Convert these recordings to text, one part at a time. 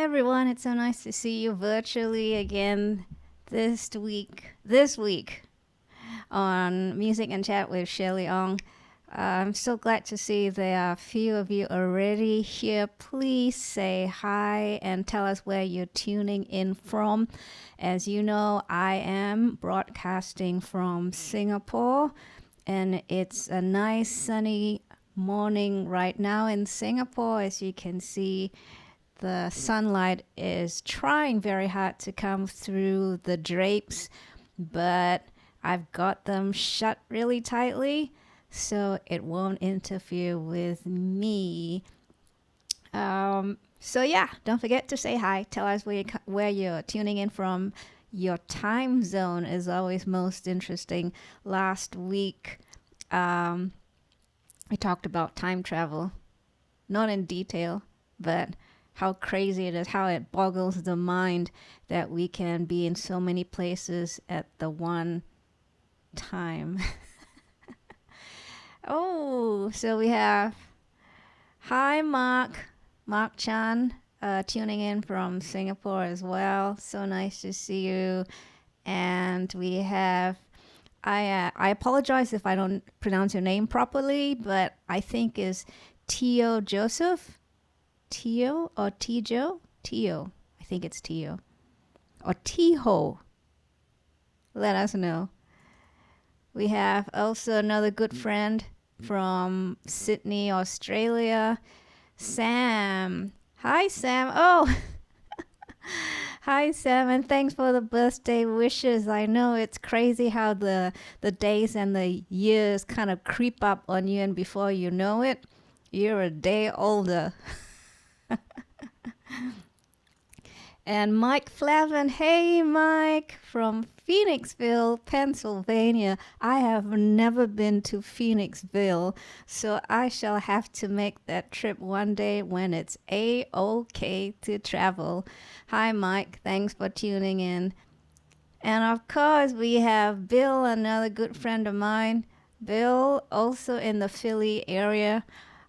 Everyone, it's so nice to see you virtually again this week on Music and Chat with Shueh-li Ong. I'm so glad to see there are a few of you already here. Please say hi and tell us where you're tuning in from. As you know, I am broadcasting from Singapore, and it's a nice sunny morning right now in Singapore. As you can see, the sunlight is trying very hard to come through the drapes, but I've got them shut really tightly so it won't interfere with me. So yeah, don't forget to say hi. Tell us where you're tuning in from. Your time zone is always most interesting. Last week, we talked about time travel. Not in detail, but how crazy it is, how it boggles the mind that we can be in so many places at the one time. Oh, so we have, hi Mark Chan, tuning in from Singapore as well. So nice to see you. And we have, I apologize if I don't pronounce your name properly, but I think is Tio Joseph. Tio or Tijo? Tio. I think it's Tio. Or Tiho. Let us know. We have also another good friend from Sydney, Australia, Sam. Hi, Sam. Oh, hi, Sam, and thanks for the birthday wishes. I know it's crazy how the days and the years kind of creep up on you, and before you know it, you're a day older. And Mike Flavin, hey Mike, from Phoenixville, Pennsylvania. I have never been to Phoenixville, so I shall have to make that trip one day when it's A-OK to travel. Hi Mike, thanks for tuning in. And of course we have Bill, another good friend of mine. Bill, also in the Philly area.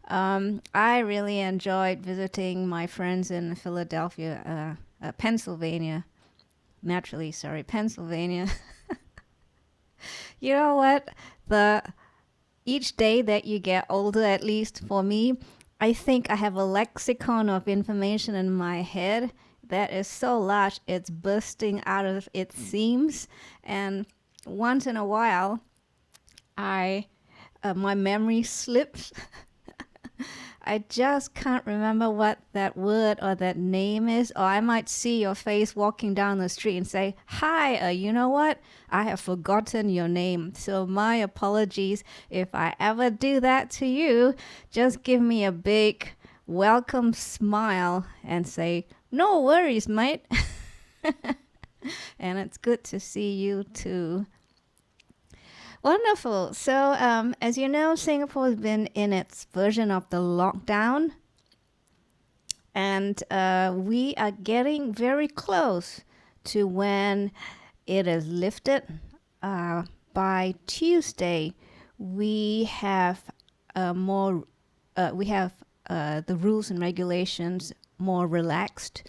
I really enjoyed visiting my friends in Philadelphia, Pennsylvania. Pennsylvania. You know what? Each day that you get older, at least for me, I think I have a lexicon of information in my head that is so large it's bursting out of its seams. And once in a while, my memory slips. I just can't remember what that word or that name is, or I might see your face walking down the street and say, hi, you know what? I have forgotten your name. So my apologies if I ever do that to you. Just give me a big welcome smile and say, no worries, mate. And it's good to see you too. Wonderful. So, as you know, Singapore has been in its version of the lockdown. And we are getting very close to when it is lifted. By Tuesday, we have the rules and regulations more relaxed.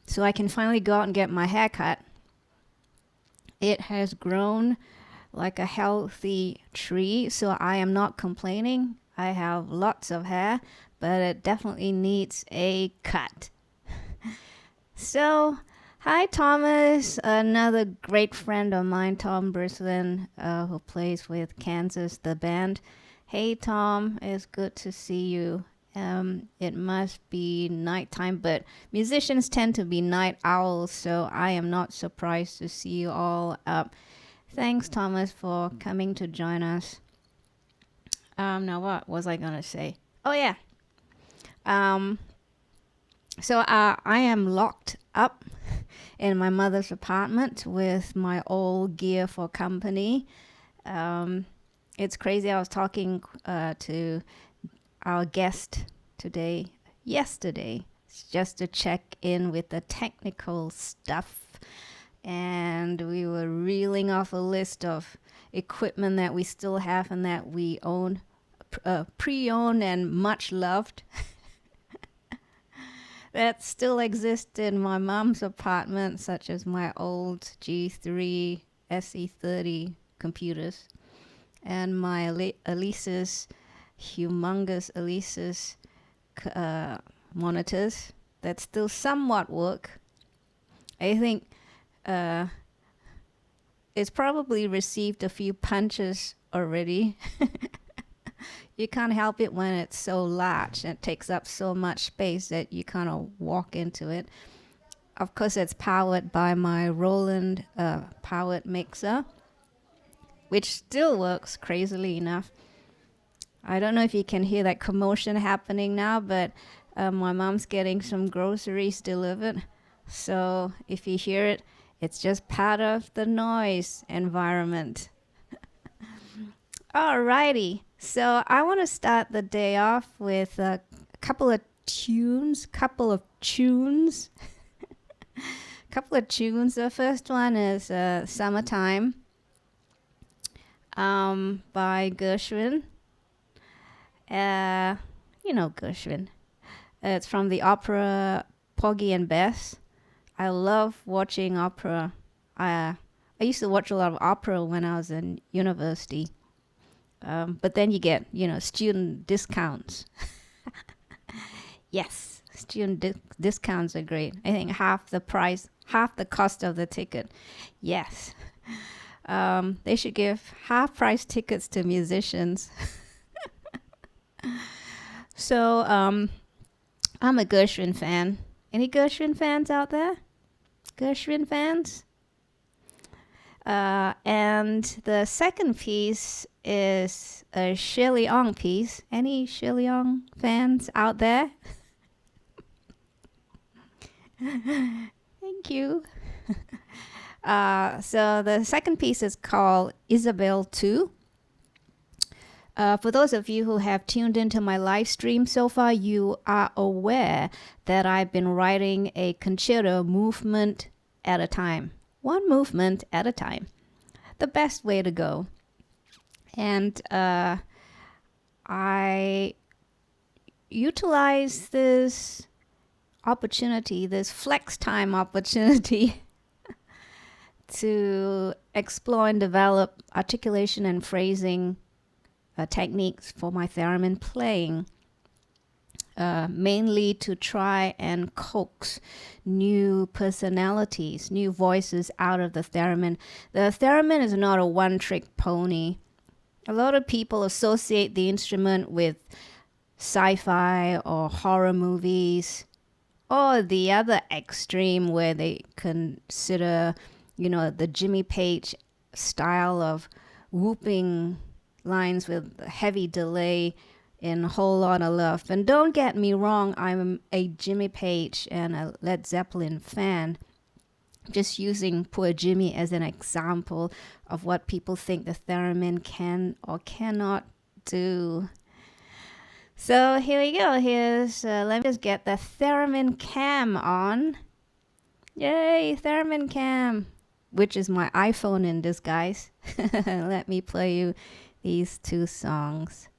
so I can finally go out and get my hair cut. It has grown like a healthy tree, so I am not complaining. I have lots of hair, but it definitely needs a cut. So, hi Thomas, another great friend of mine, Tom Burslin, who plays with Kansas, the band. Hey Tom, it's good to see you. It must be nighttime, but musicians tend to be night owls, so I am not surprised to see you all up. Thanks, Thomas, for coming to join us. Now what was I gonna say? Oh yeah. So I am locked up in my mother's apartment with my old gear for company. It's crazy. I was talking to our guest yesterday, just to check in with the technical stuff. And we were reeling off a list of equipment that we still have and that we own, pre-owned and much loved. That still exist in my mom's apartment, such as my old G3 SE30 computers and my Elise's humongous Elise's monitors that still somewhat work. I think it's probably received a few punches already. You can't help it when it's so large and it takes up so much space that you kind of walk into it. Of course, it's powered by my Roland powered mixer, which still works crazily enough. I don't know if you can hear that commotion happening now, but my mom's getting some groceries delivered. So if you hear it, it's just part of the noise environment. Alrighty, so I want to start the day off with a couple of tunes. The first one is Summertime by Gershwin. You know Gershwin. It's from the opera Porgy and Bess. I love watching opera. I used to watch a lot of opera when I was in university. But then you get, student discounts. Yes, student discounts are great. I think half the cost of the ticket. Yes. They should give half-price tickets to musicians. So, I'm a Gershwin fan. Any Gershwin fans out there? Gershwin fans? And the second piece is a Shueh-li Ong piece. Any Shueh-li Ong fans out there? Thank you. So the second piece is called Izeibilz 2. For those of you who have tuned into my live stream so far, you are aware that I've been writing a concerto movement at a time. One movement at a time. The best way to go. And I utilize this opportunity, this flex time opportunity, to explore and develop articulation and phrasing techniques for my theremin playing, mainly to try and coax new personalities, new voices out of the theremin. The theremin is not a one-trick pony. A lot of people associate the instrument with sci-fi or horror movies, or the other extreme where they consider, the Jimmy Page style of whooping lines with heavy delay in a whole lot of love. And don't get me wrong, I'm a Jimmy Page and a Led Zeppelin fan. Just using poor Jimmy as an example of what people think the theremin can or cannot do. So here we go. Let me just get the theremin cam on. Yay, theremin cam, which is my iPhone in disguise. Let me play you these two songs.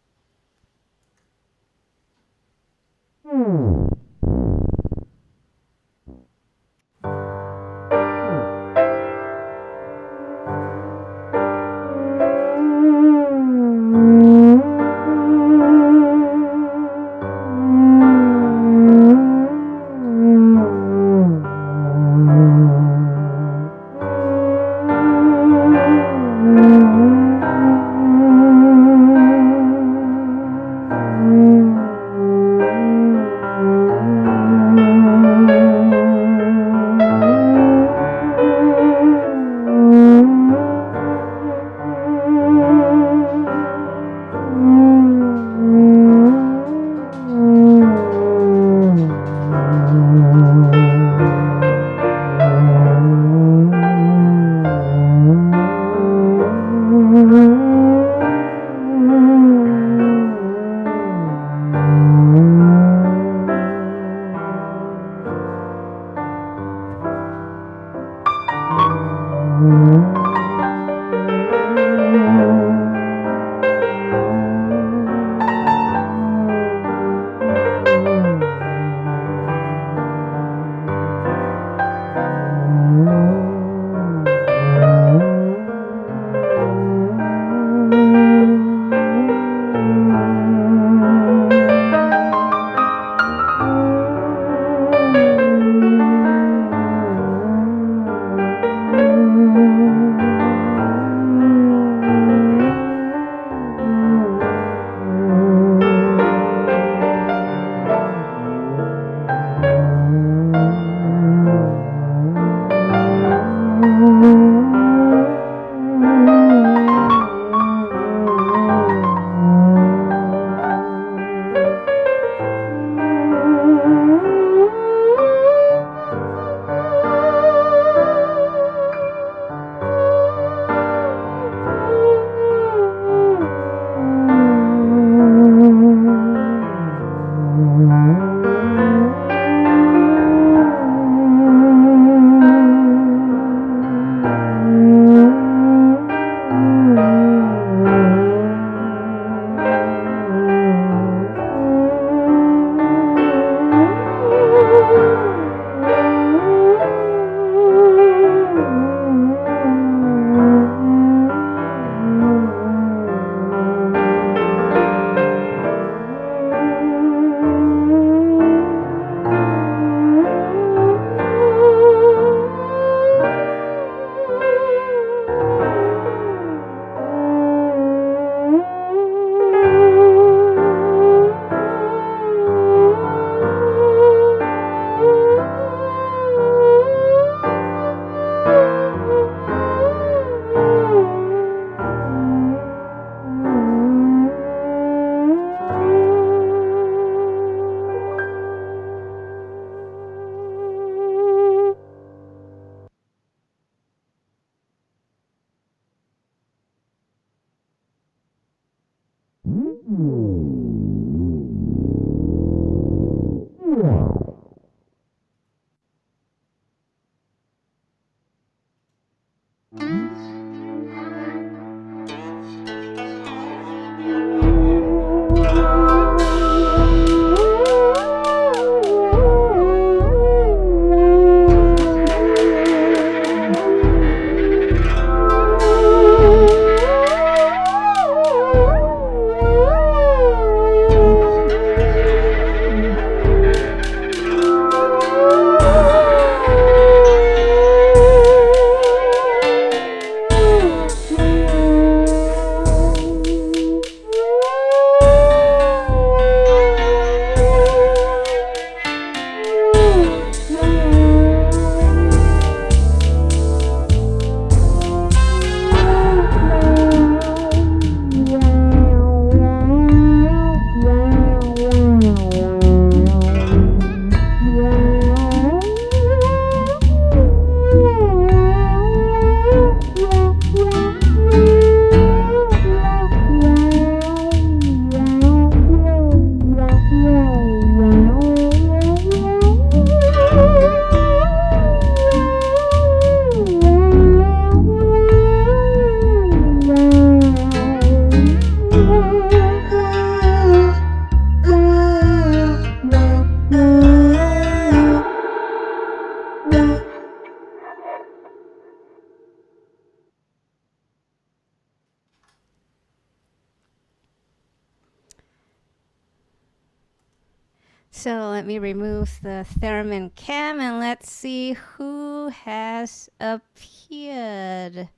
So let me remove the theremin cam and let's see who has appeared.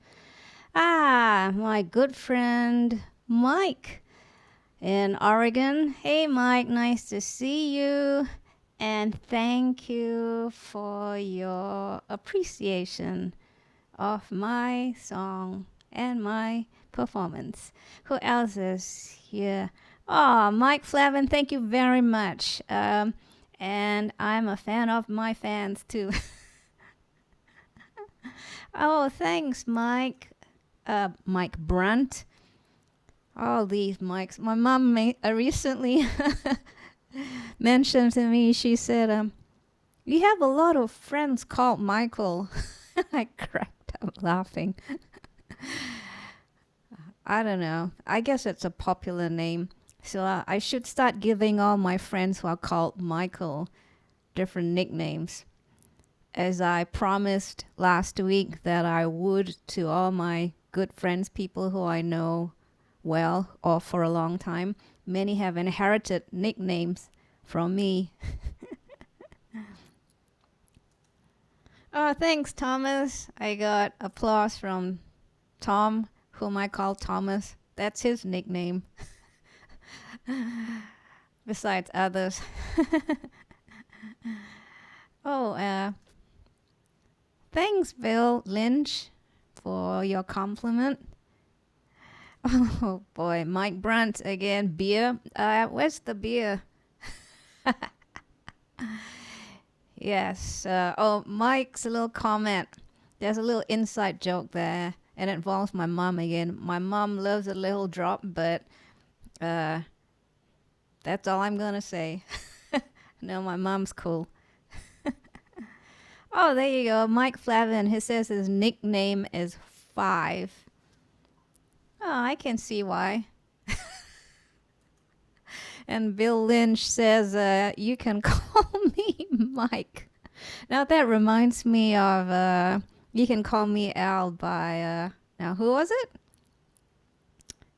Ah, my good friend Mike in Oregon. Hey Mike, nice to see you. And thank you for your appreciation of my song and my performance. Who else is here? Oh, Mike Flavin, thank you very much. And I'm a fan of my fans too. Oh, thanks, Mike. Mike Brunt. All these Mikes. My mom recently mentioned to me, she said, you have a lot of friends called Michael. I cracked up laughing. I don't know. I guess it's a popular name. So I should start giving all my friends who are called Michael different nicknames, as I promised last week that I would to all my good friends, people who I know well or for a long time. Many have inherited nicknames from me. Oh, thanks, Thomas. I got applause from Tom, whom I call Thomas. That's his nickname. Besides others. Oh, thanks, Bill Lynch, for your compliment. Oh boy, Mike Brunt again. Beer. Where's the beer? Yes. Oh, Mike's a little comment. There's a little inside joke there, and it involves my mom again. My mom loves a little drop, but that's all I'm gonna say. No, my mom's cool. Oh, there you go. Mike Flavin. He says his nickname is 5. Oh, I can see why. And Bill Lynch says, you can call me Mike. Now that reminds me of You Can Call Me Al by, now who was it?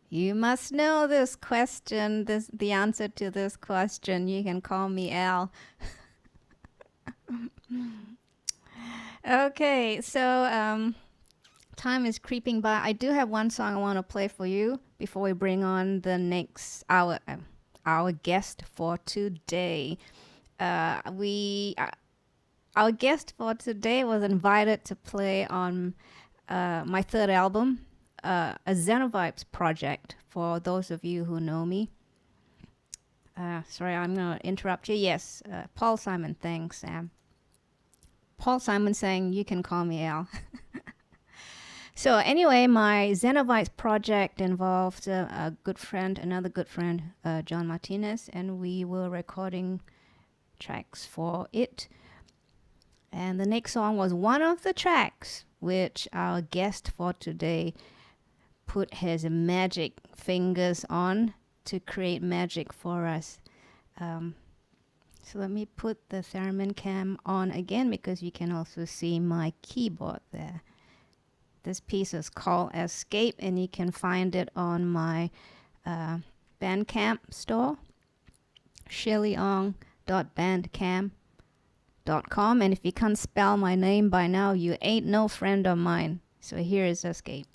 You must know this question, the answer to this question. You can call me Al. Okay, so time is creeping by. I do have one song I want to play for you before we bring on the next our guest for today. Our guest for today was invited to play on my third album, a Xenovibe project, for those of you who know me. Sorry, I'm going to interrupt you. Yes, Paul Simon, thanks, Sam. Paul Simon saying, you can call me Al. So anyway, my Xenovibe project involved another good friend, John Martinez, and we were recording tracks for it. And the next song was one of the tracks which our guest for today put his magic fingers on to create magic for us. So let me put the theremin cam on again because you can also see my keyboard there. This piece is called Escape, and you can find it on my Bandcamp store, shueh-li-ong.bandcamp.com. And if you can't spell my name by now, you ain't no friend of mine. So here is Escape.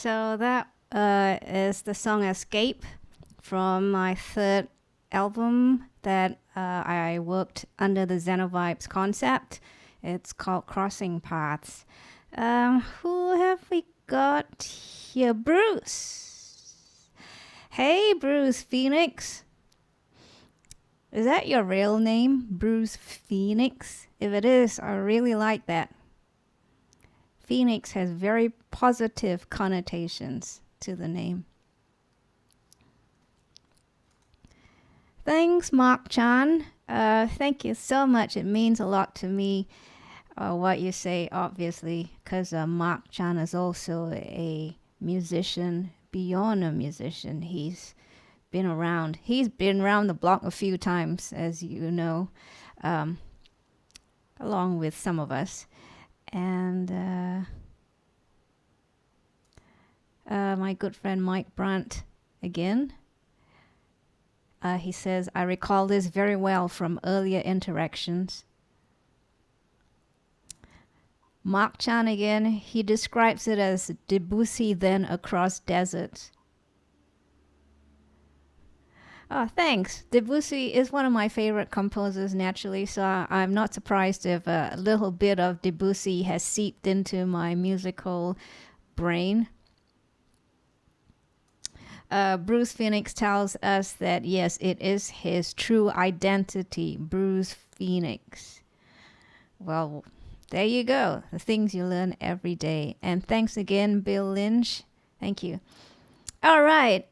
So that is the song Escape from my third album that I worked under the Xenovibes concept. It's called Xing Paths. Who have we got here? Bruce. Hey, Bruce Phoenix. Is that your real name, Bruce Phoenix? If it is, I really like that. Phoenix has very positive connotations to the name. Thanks, Mark Chan. Thank you so much. It means a lot to me what you say, obviously, because Mark Chan is also a musician beyond a musician. He's been around. He's been around the block a few times, as you know, along with some of us. And my good friend Mike Brandt again. He says, I recall this very well from earlier interactions. Mark Chan again, he describes it as Debussy then across deserts. Oh, thanks. Debussy is one of my favorite composers naturally, so I'm not surprised if a little bit of Debussy has seeped into my musical brain. Bruce Phoenix tells us that, yes, it is his true identity, Bruce Phoenix. Well, there you go. The things you learn every day. And thanks again, Bill Lynch. Thank you. All right.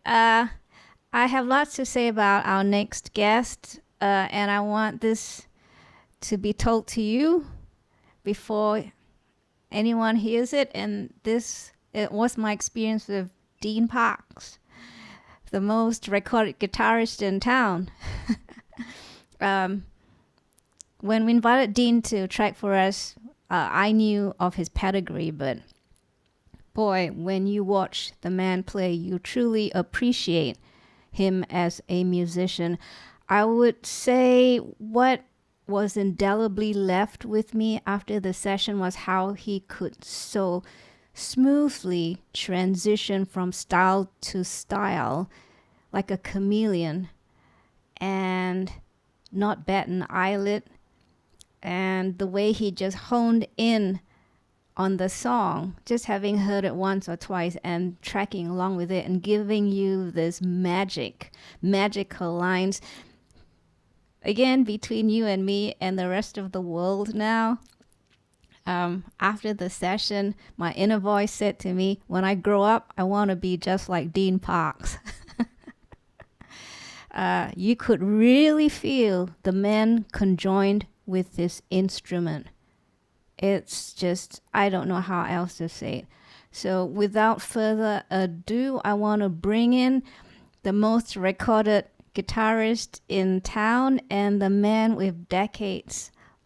I have lots to say about our next guest, and I want this to be told to you before anyone hears it. And it was my experience with Dean Parks, the most recorded guitarist in town. When we invited Dean to track for us, I knew of his pedigree, but boy, when you watch the man play, you truly appreciate him as a musician. I would say what was indelibly left with me after the session was how he could so smoothly transition from style to style like a chameleon and not bat an eyelid, and the way he just honed in on the song, just having heard it once or twice and tracking along with it and giving you this magical lines. Again, between you and me and the rest of the world now, after the session, my inner voice said to me, when I grow up, I want to be just like Dean Parks. You could really feel the man conjoined with this instrument. It's just, I don't know how else to say it. So without further ado, I want to bring in the most recorded guitarist in town and the man with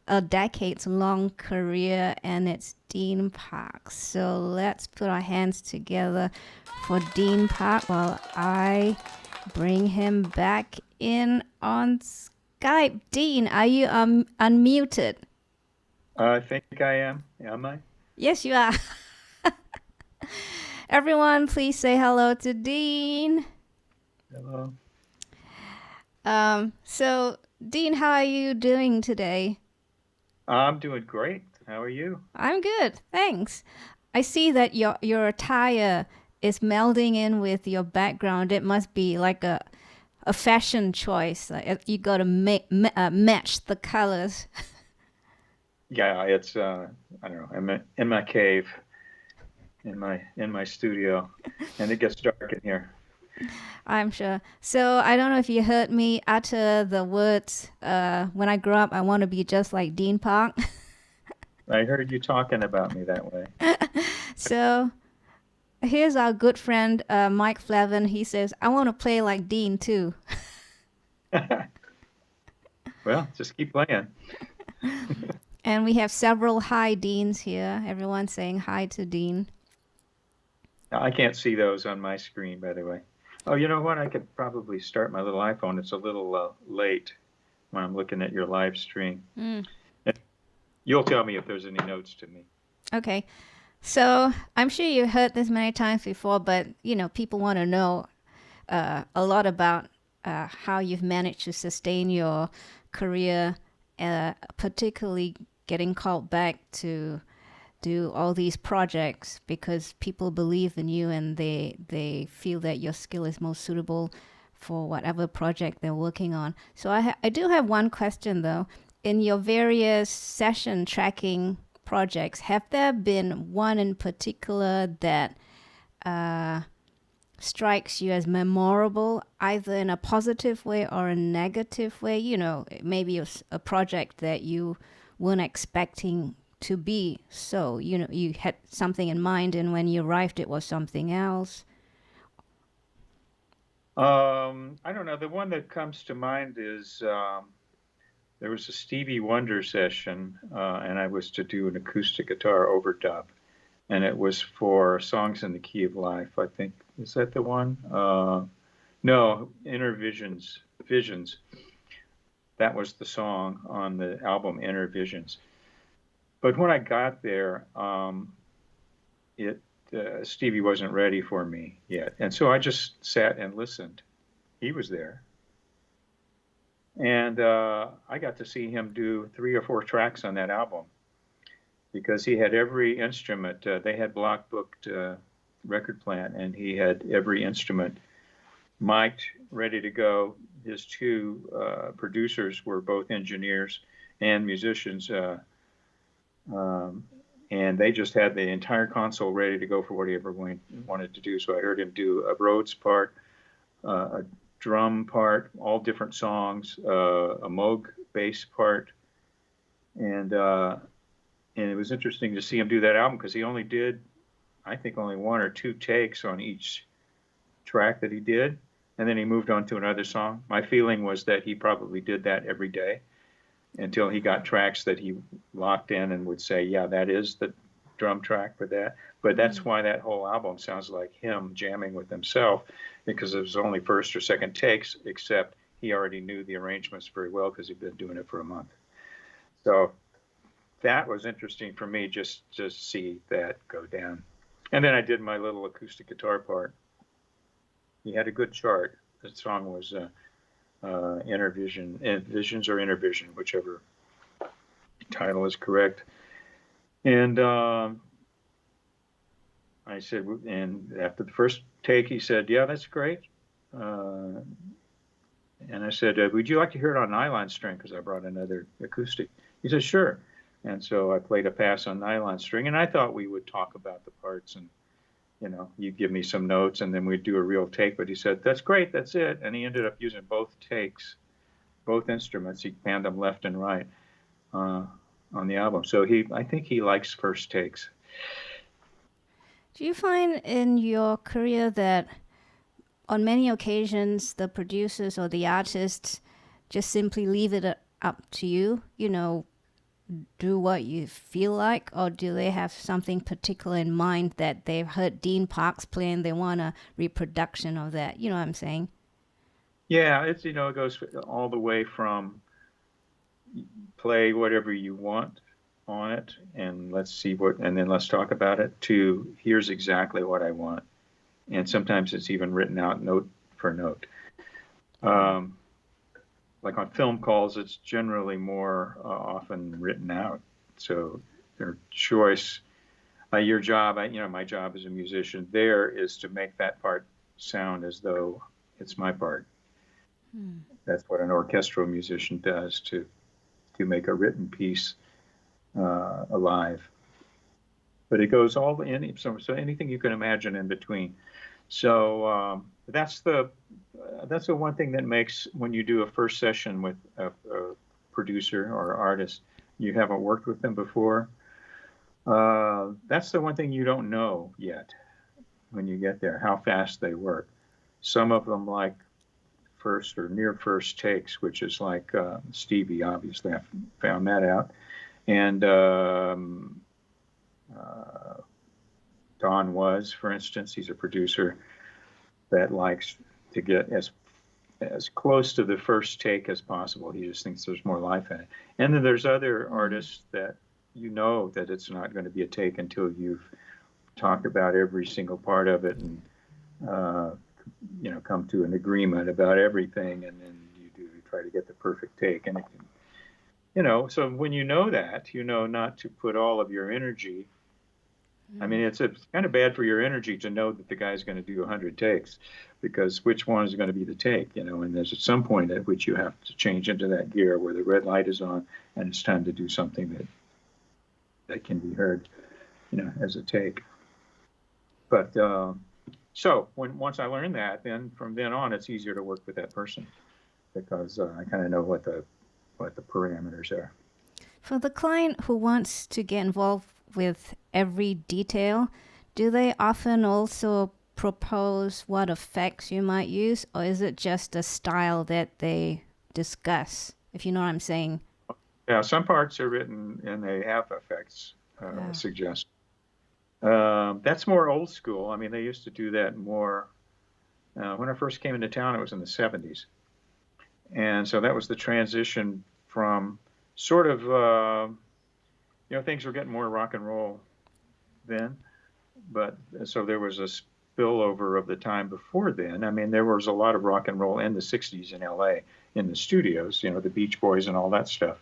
a decades-long career, and it's Dean Parks. So let's put our hands together for Dean Parks while I bring him back in on Skype. Dean, are you unmuted? I think I am. Am I? Yes, you are. Everyone, please say hello to Dean. Hello. So, Dean, how are you doing today? I'm doing great. How are you? I'm good, thanks. I see that your attire is melding in with your background. It must be like a fashion choice. Like you got to match the colors. Yeah, it's I don't know. I'm in my cave, in my studio, and it gets dark in here. I'm sure. So I don't know if you heard me utter the words, when I grow up, I want to be just like Dean Parks. I heard you talking about me that way. So here's our good friend, Mike Flavin. He says, I want to play like Dean too. Well, just keep playing. And we have several hi Deans here. Everyone's saying hi to Dean. I can't see those on my screen, by the way. Oh, you know what? I could probably start my little iPhone. It's a little late when I'm looking at your live stream. You'll tell me if there's any notes to me. Okay. So I'm sure you heard this many times before, but people want to know a lot about how you've managed to sustain your career, particularly getting called back to do all these projects because people believe in you and they feel that your skill is most suitable for whatever project they're working on. So I do have one question though. In your various session tracking projects, have there been one in particular that uh, strikes you as memorable, either in a positive way or a negative way? Maybe a project that you weren't expecting to be so. You had something in mind, and when you arrived, it was something else. I don't know. The one that comes to mind is there was a Stevie Wonder session, and I was to do an acoustic guitar overdub, and it was for Songs in the Key of Life, I think. Is that the one? No, Innervisions. Visions. That was the song on the album Innervisions. But when I got there, Stevie wasn't ready for me yet. And so I just sat and listened. He was there. And I got to see him do 3 or 4 tracks on that album because he had every instrument. They had block booked record plant, and he had every instrument mic'd, ready to go. His 2 producers were both engineers and musicians, and they just had the entire console ready to go for whatever wanted to do. So I heard him do a Rhodes part, a drum part, all different songs, a Moog bass part, and it was interesting to see him do that album because he only did, I think, only 1 or 2 takes on each track that he did, and then he moved on to another song. My feeling was that he probably did that every day until he got tracks that he locked in and would say, yeah, that is the drum track for that. But that's why that whole album sounds like him jamming with himself, because it was only first or second takes, except he already knew the arrangements very well because he'd been doing it for a month. So that was interesting for me just to see that go down. And then I did my little acoustic guitar part. He had a good chart. The song was Visions or Innervision, whichever title is correct. And I said, and after the first take, he said, yeah, that's great. And I said, would you like to hear it on nylon string? Because I brought another acoustic. He said, sure. And so I played a pass on nylon string, and I thought we would talk about the parts and, you'd give me some notes and then we'd do a real take. But he said, that's great, that's it. And he ended up using both takes, both instruments. He panned them left and right on the album. So I think he likes first takes. Do you find in your career that on many occasions the producers or the artists just simply leave it up to you, do what you feel like, or do they have something particular in mind that they've heard Dean Parks play and they want a reproduction of that? You know what I'm saying? Yeah, it goes all the way from play whatever you want on it and let's see and then let's talk about it, to here's exactly what I want. And sometimes it's even written out note for note. Like on film calls, it's generally more often written out. So their choice, your job, my job as a musician there is to make that part sound as though it's my part. That's what an orchestral musician does to make a written piece alive. But it goes all in, so anything you can imagine in between. So that's the one thing that makes, when you do a first session with a producer or artist, you haven't worked with them before. That's the one thing you don't know yet when you get there, how fast they work. Some of them like first or near first takes, which is like Stevie, obviously, I found that out. And Don Was, for instance, he's a producer that likes to get as close to the first take as possible. He just thinks there's more life in it. And then there's other artists that that it's not going to be a take until you've talk about every single part of it and come to an agreement about everything, and then you try to get the perfect take. And it can, so when you know that, not to put all of your energy. I mean, it's kind of bad for your energy to know that the guy's going to do 100 takes, because which one is going to be the take, and there's at some point at which you have to change into that gear where the red light is on and it's time to do something that can be heard, as a take. But so once I learned that, then from then on, it's easier to work with that person, because I kind of know what the parameters are. For the client who wants to get involved with every detail, do they often also propose what effects you might use, or is it just a style that they discuss, if you know what I'm saying? Yeah, some parts are written and they have effects suggest. That's more old school. I mean, they used to do that more. When I first came into town, it was in the 70s. And so that was the transition from sort of, things were getting more rock and roll then. But so there was a spillover of the time before then. I mean, there was a lot of rock and roll in the 60s in LA, in the studios, the Beach Boys and all that stuff.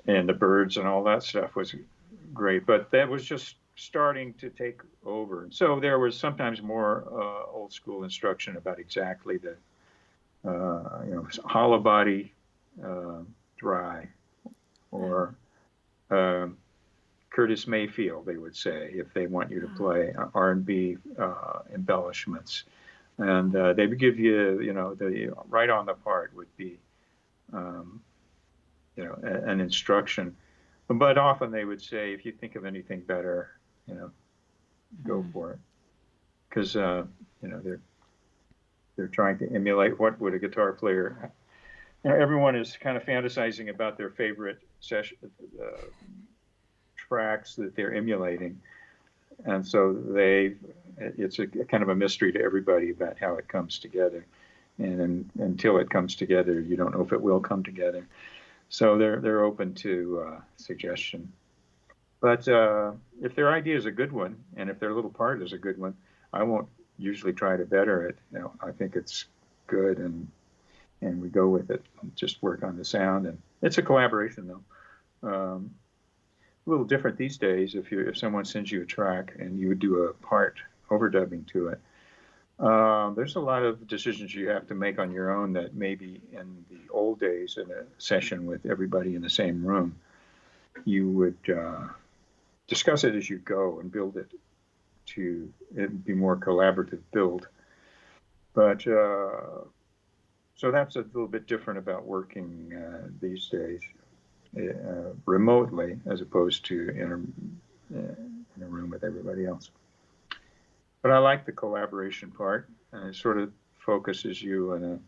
And the Byrds and all that stuff was great. But that was just starting to take over. So there was sometimes more old school instruction about exactly the, hollow body, dry, or Curtis Mayfield, they would say, if they want you to play R&B embellishments. And they would give you, the right on the part would be, an instruction. But often they would say, if you think of anything better, go for it. Because, they're trying to emulate what would a guitar player. Everyone is kind of fantasizing about their favorite session tracks that they're emulating, and so it's a kind of a mystery to everybody about how it comes together, and until it comes together, you don't know if it will come together. So they're open to suggestion. But if their idea is a good one, and if their little part is a good one, I won't usually try to better it. I think it's good, and we go with it. Just work on the sound, and it's a collaboration, though. A little different these days. If someone sends you a track and you would do a part overdubbing to it, there's a lot of decisions you have to make on your own that maybe in the old days in a session with everybody in the same room, you would discuss it as you go and build it to be more collaborative build. But so that's a little bit different about working these days remotely, as opposed to in a room with everybody else. But I like the collaboration part, and it sort of focuses you, and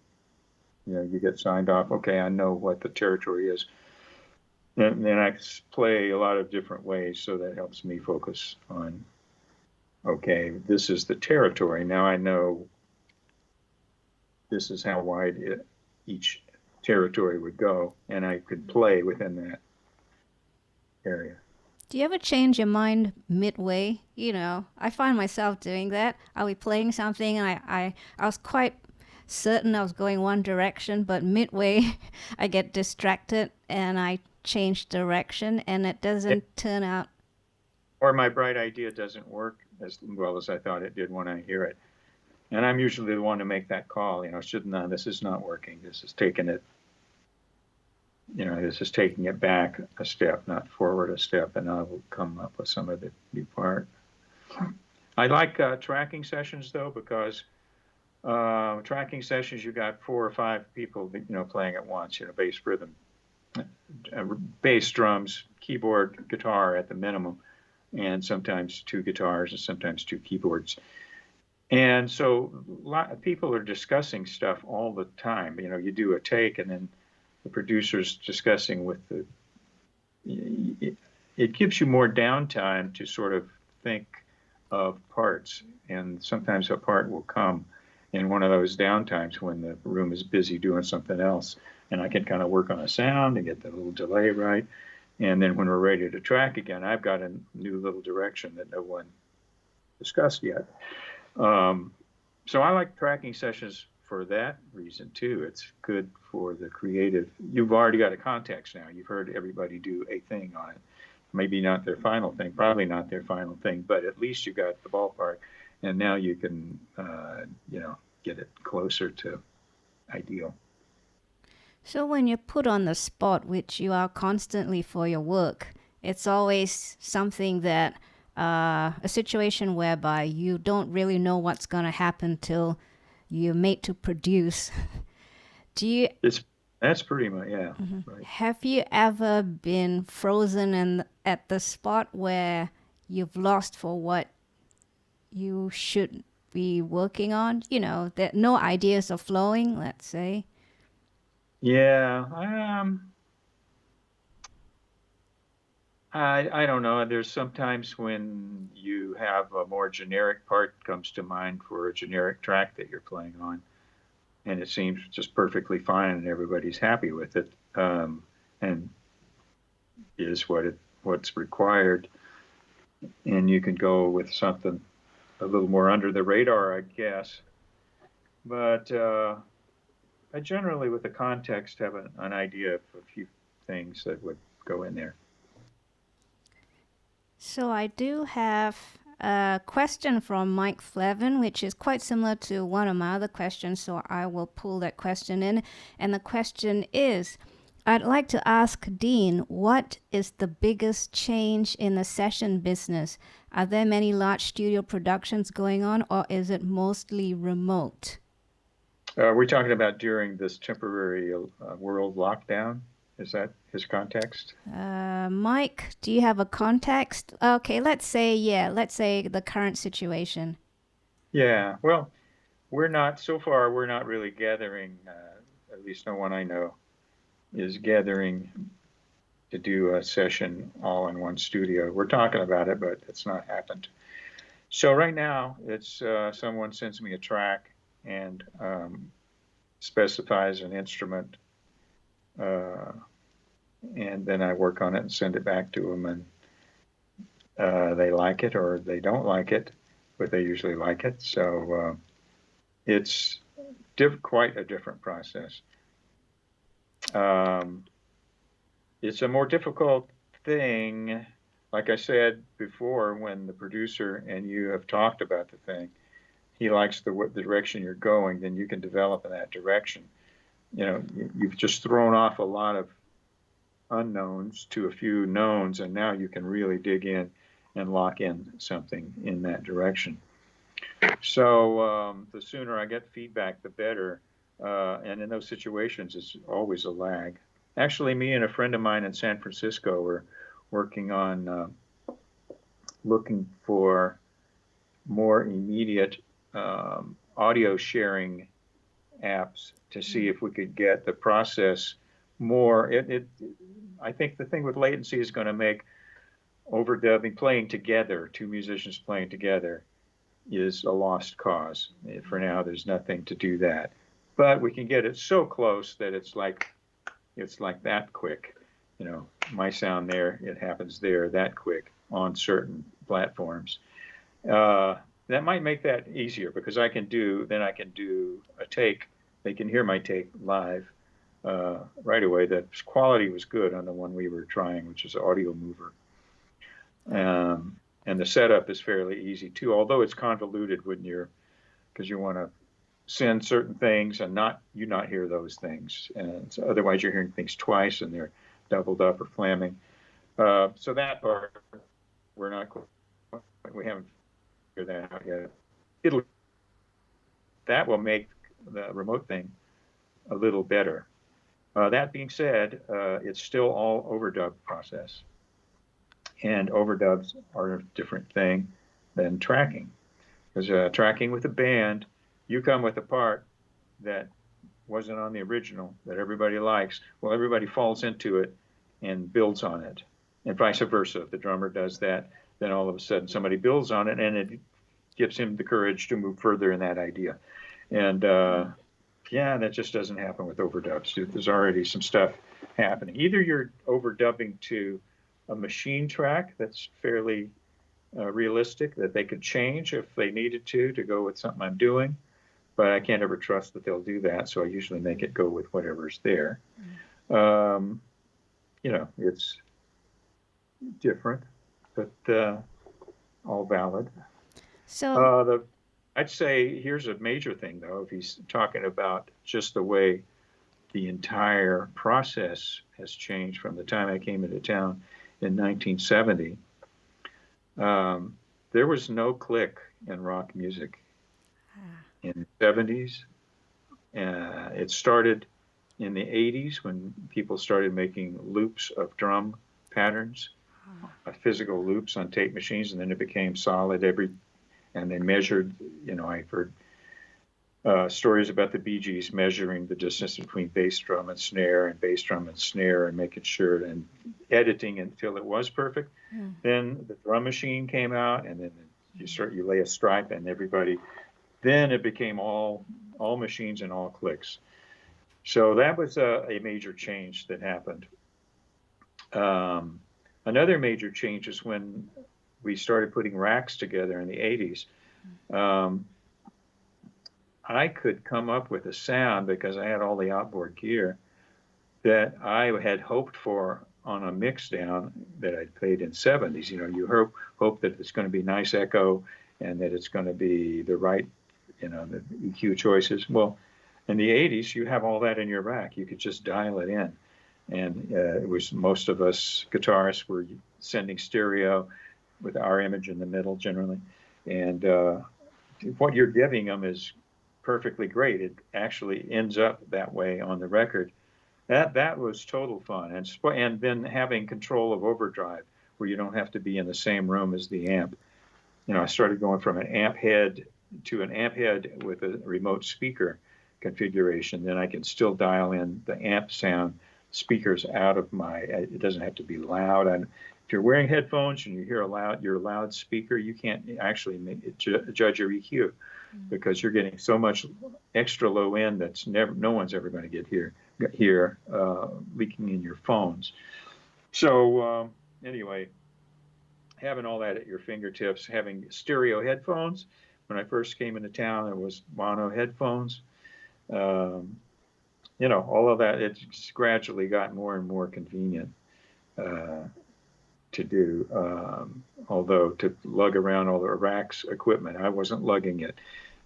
you get signed off. Okay, I know what the territory is, and then I play a lot of different ways, so that helps me focus on. Okay, this is the territory. Now I know this is how wide each territory would go, and I could play within that area. Do you ever change your mind midway? I find myself doing that. I'll be playing something, and I was quite certain I was going one direction, but midway I get distracted, and I change direction, and it doesn't turn out. Or my bright idea doesn't work as well as I thought it did when I hear it. And I'm usually the one to make that call, this is not working. This is taking it, this is taking it back a step, not forward a step, and I will come up with some of the new part. I like tracking sessions, though, because tracking sessions, you got 4 or 5 people, playing at once, bass, rhythm, bass, drums, keyboard, guitar at the minimum, and sometimes 2 guitars and sometimes 2 keyboards. And so a lot of people are discussing stuff all the time. You do a take, and then the producer's discussing with it gives you more downtime to sort of think of parts. And sometimes a part will come in one of those downtimes when the room is busy doing something else. And I can kind of work on a sound and get the little delay right. And then when we're ready to track again, I've got a new little direction that no one discussed yet. So I like tracking sessions for that reason too. It's good for the creative. You've already got a context now. You've heard everybody do a thing on it. Maybe not their final thing, probably not their final thing, but at least you got the ballpark, and now you can, get it closer to ideal. So when you're put on the spot, which you are constantly for your work, it's always something that, a situation whereby you don't really know what's going to happen till you're made to produce. That's pretty much, yeah. Mm-hmm. Right. Have you ever been frozen at the spot where you've lost for what you should be working on? That no ideas are flowing, let's say. Yeah. I don't know. There's sometimes when you have a more generic part comes to mind for a generic track that you're playing on, and it seems just perfectly fine and everybody's happy with it, and is what's required. And you can go with something a little more under the radar, I guess. But I generally, with the context, have an idea of a few things that would go in there. So I do have a question from Mike Flevin, which is quite similar to one of my other questions, so I will pull that question in. And the question is, I'd like to ask Dean, what is the biggest change in the session business? Are there many large studio productions going on, or is it mostly remote? We're talking about during this temporary world lockdown. Is that his context? Mike, do you have a context? Okay, let's say the current situation. Yeah, well, we're not really gathering, at least no one I know is gathering to do a session all in one studio. We're talking about it, but it's not happened. So right now, it's someone sends me a track and specifies an instrument, and then I work on it and send it back to them, and they like it or they don't like it, but they usually like it. So it's quite a different process. It's a more difficult thing, like I said before, when the producer and you have talked about the thing, he likes the direction you're going, then you can develop in that direction. You've just thrown off a lot of unknowns to a few knowns, and now you can really dig in and lock in something in that direction. So the sooner I get feedback, the better. And in those situations, it's always a lag. Actually, me and a friend of mine in San Francisco were working on looking for more immediate audio sharing apps to see if we could get the process more. I think the thing with latency is going to make overdubbing, playing together, two musicians playing together, is a lost cause. For now, there's nothing to do that. But we can get it so close that it's like that quick. My sound there, it happens there that quick on certain platforms. That might make that easier because I can do a take. They can hear my take live right away. The quality was good on the one we were trying, which is Audio Mover. And the setup is fairly easy too, although it's convoluted because you want to send certain things and not hear those things. And so otherwise you're hearing things twice and they're doubled up or flamming. So that part, we haven't figured that out yet. That will make the remote thing a little better. That being said, it's still all overdub process. And overdubs are a different thing than tracking. Because tracking with a band, you come with a part that wasn't on the original, that everybody likes. Well, everybody falls into it and builds on it. And vice versa. If the drummer does that, then all of a sudden somebody builds on it, and it gives him the courage to move further in that idea. And that just doesn't happen with overdubs. There's already some stuff happening. Either you're overdubbing to a machine track that's fairly realistic, that they could change if they needed to go with something I'm doing, but I can't ever trust that they'll do that, so I usually make it go with whatever's there. It's different, but all valid. So I'd say here's a major thing, though, if he's talking about just the way the entire process has changed from the time I came into town in 1970. There was no click in rock music in the 70s. It started in the 80s when people started making loops of drum patterns, physical loops on tape machines, and then it became solid and they measured, I've heard stories about the Bee Gees measuring the distance between bass drum and snare and bass drum and snare and making sure and editing until it was perfect. Then the drum machine came out, and then you lay a stripe and then it became all machines and all clicks. So that was a major change that happened. Another major change is when we started putting racks together in the 80s. I could come up with a sound because I had all the outboard gear that I had hoped for on a mix down that I'd played in 70s. You hope that it's going to be nice echo and that it's going to be the right, the EQ choices. Well, in the 80s, you have all that in your rack. You could just dial it in. And it was most of us guitarists were sending stereo with our image in the middle generally. And what you're giving them is perfectly great. It actually ends up that way on the record. That was total fun. And then having control of overdrive where you don't have to be in the same room as the amp. I started going from an amp head to an amp head with a remote speaker configuration. Then I can still dial in the amp sound speakers out of it doesn't have to be loud. And if you're wearing headphones and you hear your loudspeaker, you can't actually judge your EQ because you're getting so much extra low end that's no one's ever going to get here leaking in your phones. So anyway, having all that at your fingertips, having stereo headphones. When I first came into town, it was mono headphones. All of that, it's gradually got more and more convenient to do. Although to lug around all the racks equipment, I wasn't lugging it.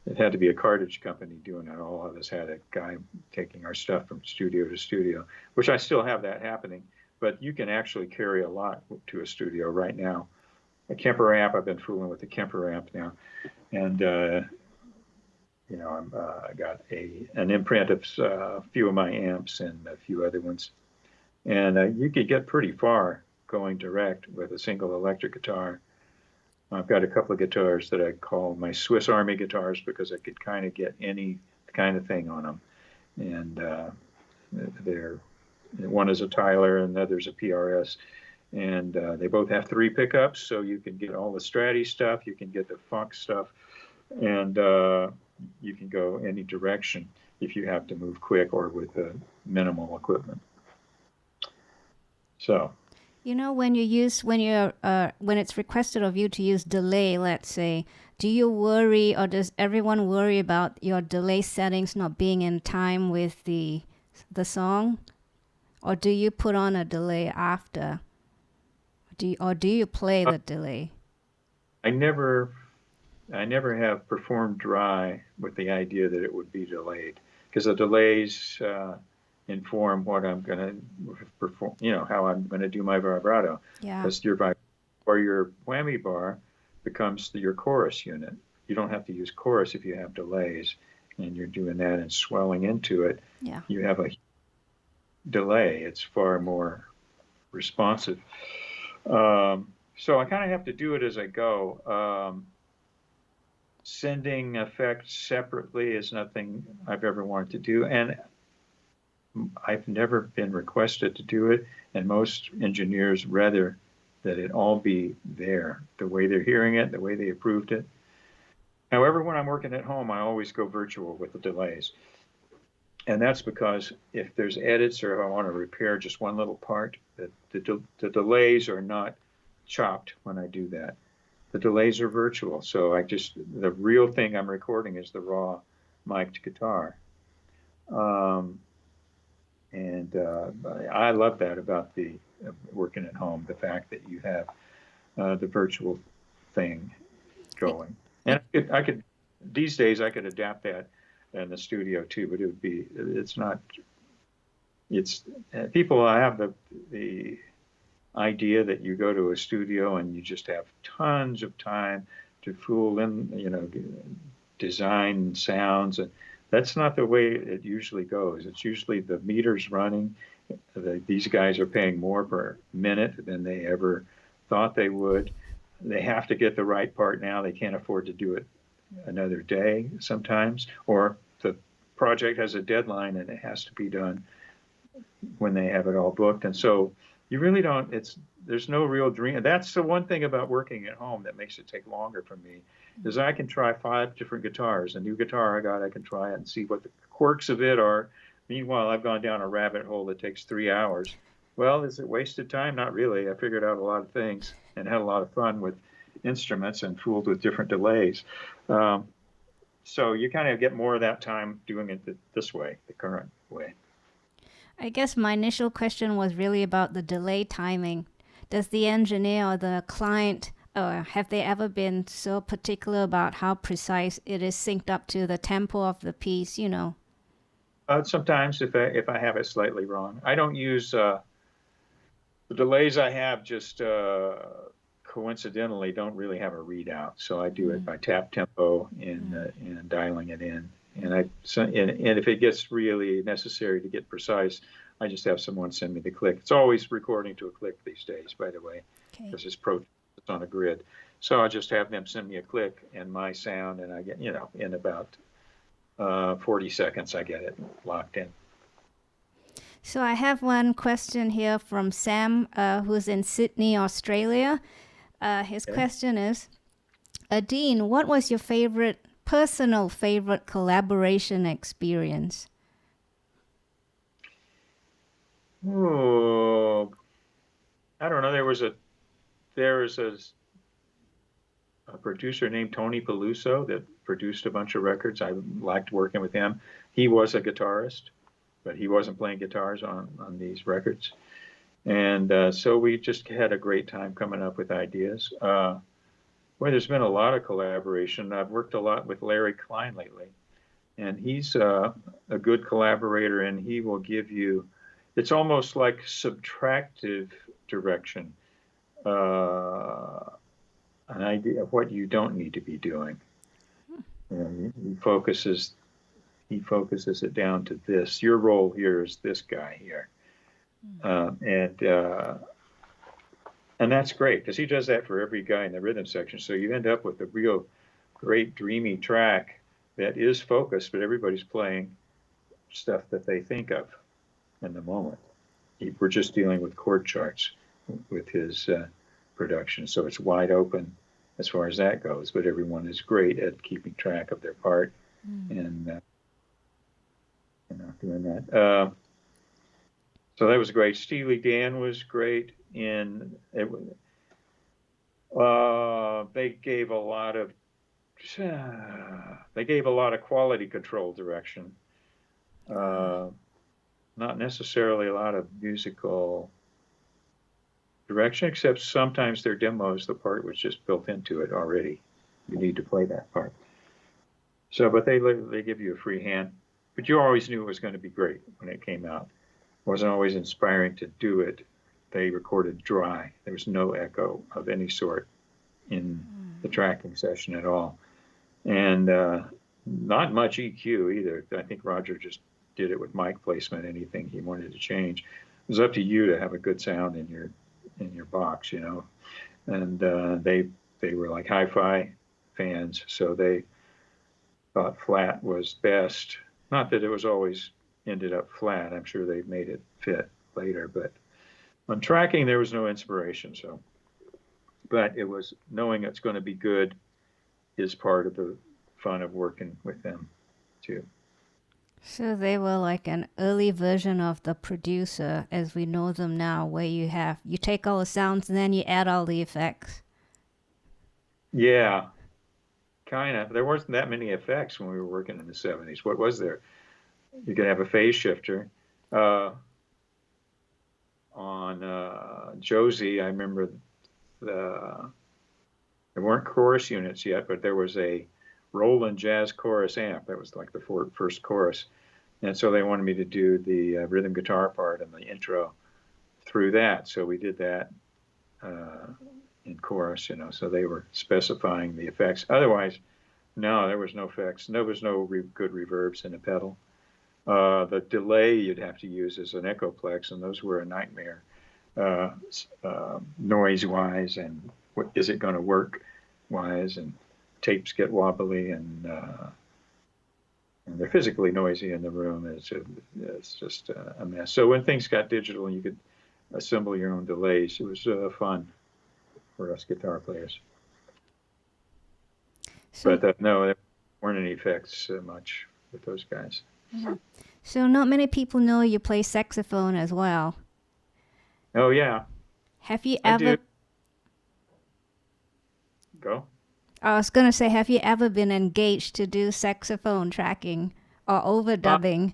It had to be a cartage company doing it. All of us had a guy taking our stuff from studio to studio, which I still have that happening. But you can actually carry a lot to a studio right now. A Kemper amp, I've been fooling with the Kemper amp now. And I got an imprint of a few of my amps and a few other ones. And you could get pretty far going direct with a single electric guitar. I've got a couple of guitars that I call my Swiss Army guitars because I could kind of get any kind of thing on them. And one is a Tyler and the other's a PRS. And they both have 3 pickups, so you can get all the Stratty stuff, you can get the funk stuff, and you can go any direction if you have to move quick or with minimal equipment. So, when it's requested of you to use delay, let's say, do you worry, or does everyone worry about your delay settings not being in time with the song, or do you put on a delay after? Do you play the delay? I never have performed dry with the idea that it would be delayed, because the delays inform what I'm going to perform, how I'm going to do my vibrato. Yeah. Because your whammy bar becomes your chorus unit. You don't have to use chorus if you have delays, and you're doing that and swelling into it. Yeah. You have a delay. It's far more responsive. So I kind of have to do it as I go. Sending effects separately is nothing I've ever wanted to do, and I've never been requested to do it, and most engineers rather that it all be there, the way they're hearing it, the way they approved it. However, when I'm working at home, I always go virtual with the delays. And that's because if there's edits or if I want to repair just one little part, the delays are not chopped when I do that. the delays are virtual. So the real thing I'm recording is the raw mic'd guitar. And I love that about the working at home, the fact that you have the virtual thing going. And I could these days I could adapt that in the studio too, but people have the idea that you go to a studio and you just have tons of time to fool in, design sounds, and that's not the way it usually goes. It's usually the meter's running. These guys are paying more per minute than they ever thought they would. They have to get the right part now. They can't afford to do it another day sometimes, or the project has a deadline and it has to be done when they have it all booked. And so you really don't, there's no real dream. That's the one thing about working at home that makes it take longer for me, is I can try 5 different guitars. A new guitar I can try it and see what the quirks of it are. Meanwhile, I've gone down a rabbit hole that takes 3 hours. Well, is it wasted time? Not really. I figured out a lot of things and had a lot of fun with instruments and fooled with different delays. So you kind of get more of that time doing it this way, the current way. I guess my initial question was really about the delay timing. Does the engineer or the client, have they ever been so particular about how precise it is synced up to the tempo of the piece, Sometimes if I have it slightly wrong. I don't use the delays I have just coincidentally don't really have a readout. So I do it by tap tempo and dialing it in. And if it gets really necessary to get precise, I just have someone send me the click. It's always recording to a click these days, by the way, because it's on a grid. So I just have them send me a click and my sound, and I get, in about 40 seconds, I get it locked in. So I have one question here from Sam, who's in Sydney, Australia. His question is, Dean, what was your personal favorite collaboration experience? Oh, I don't know. There was a producer named Tony Peluso that produced a bunch of records. I liked working with him. He was a guitarist, but he wasn't playing guitars on these records. And so we just had a great time coming up with ideas. There's been a lot of collaboration. I've worked a lot with Larry Klein lately, and he's a good collaborator, and he will give you, it's almost like subtractive direction, an idea of what you don't need to be doing. He focuses it down to this. Your role here is this guy here. And that's great, because he does that for every guy in the rhythm section. So you end up with a real great dreamy track that is focused, but everybody's playing stuff that they think of in the moment. We're just dealing with chord charts with his production. So it's wide open as far as that goes, but everyone is great at keeping track of their part and doing that. So that was great. Steely Dan was great. They gave a lot of quality control direction. Not necessarily a lot of musical direction, except sometimes their demos, the part was just built into it already. You need to play that part. So, but they give you a free hand, but you always knew it was going to be great when it came out. It wasn't always inspiring to do it. They recorded dry. There was no echo of any sort in the tracking session at all. And not much EQ either. I think Roger just did it with mic placement, anything he wanted to change. It was up to you to have a good sound in your box, And they were like hi-fi fans, so they thought flat was best. Not that it was always ended up flat. I'm sure they made it fit later, but on tracking there was no inspiration. So, but it was knowing it's going to be good is part of the fun of working with them too. So they were like an early version of the producer as we know them now, where you take all the sounds and then you add all the effects. Yeah, kind of. There wasn't that many effects when we were working in the 70s. What was there? You could have a phase shifter. Uh, on Josie, I remember there weren't chorus units yet, but there was a Roland Jazz chorus amp. That was like the first chorus. And so they wanted me to do the rhythm guitar part and the intro through that. So we did that in chorus, so they were specifying the effects. Otherwise, no, there was no effects. There was no good reverbs in the pedal. The delay you'd have to use is an echoplex, and those were a nightmare noise-wise, and what is it going to work-wise, and tapes get wobbly, and they're physically noisy in the room. It's just a mess. So when things got digital and you could assemble your own delays, it was fun for us guitar players. So, but no, there weren't any effects much with those guys. Mm-hmm. So not many people know you play saxophone as well. Oh, yeah. Have you ever... Go. I was going to say, have you ever been engaged to do saxophone tracking or overdubbing?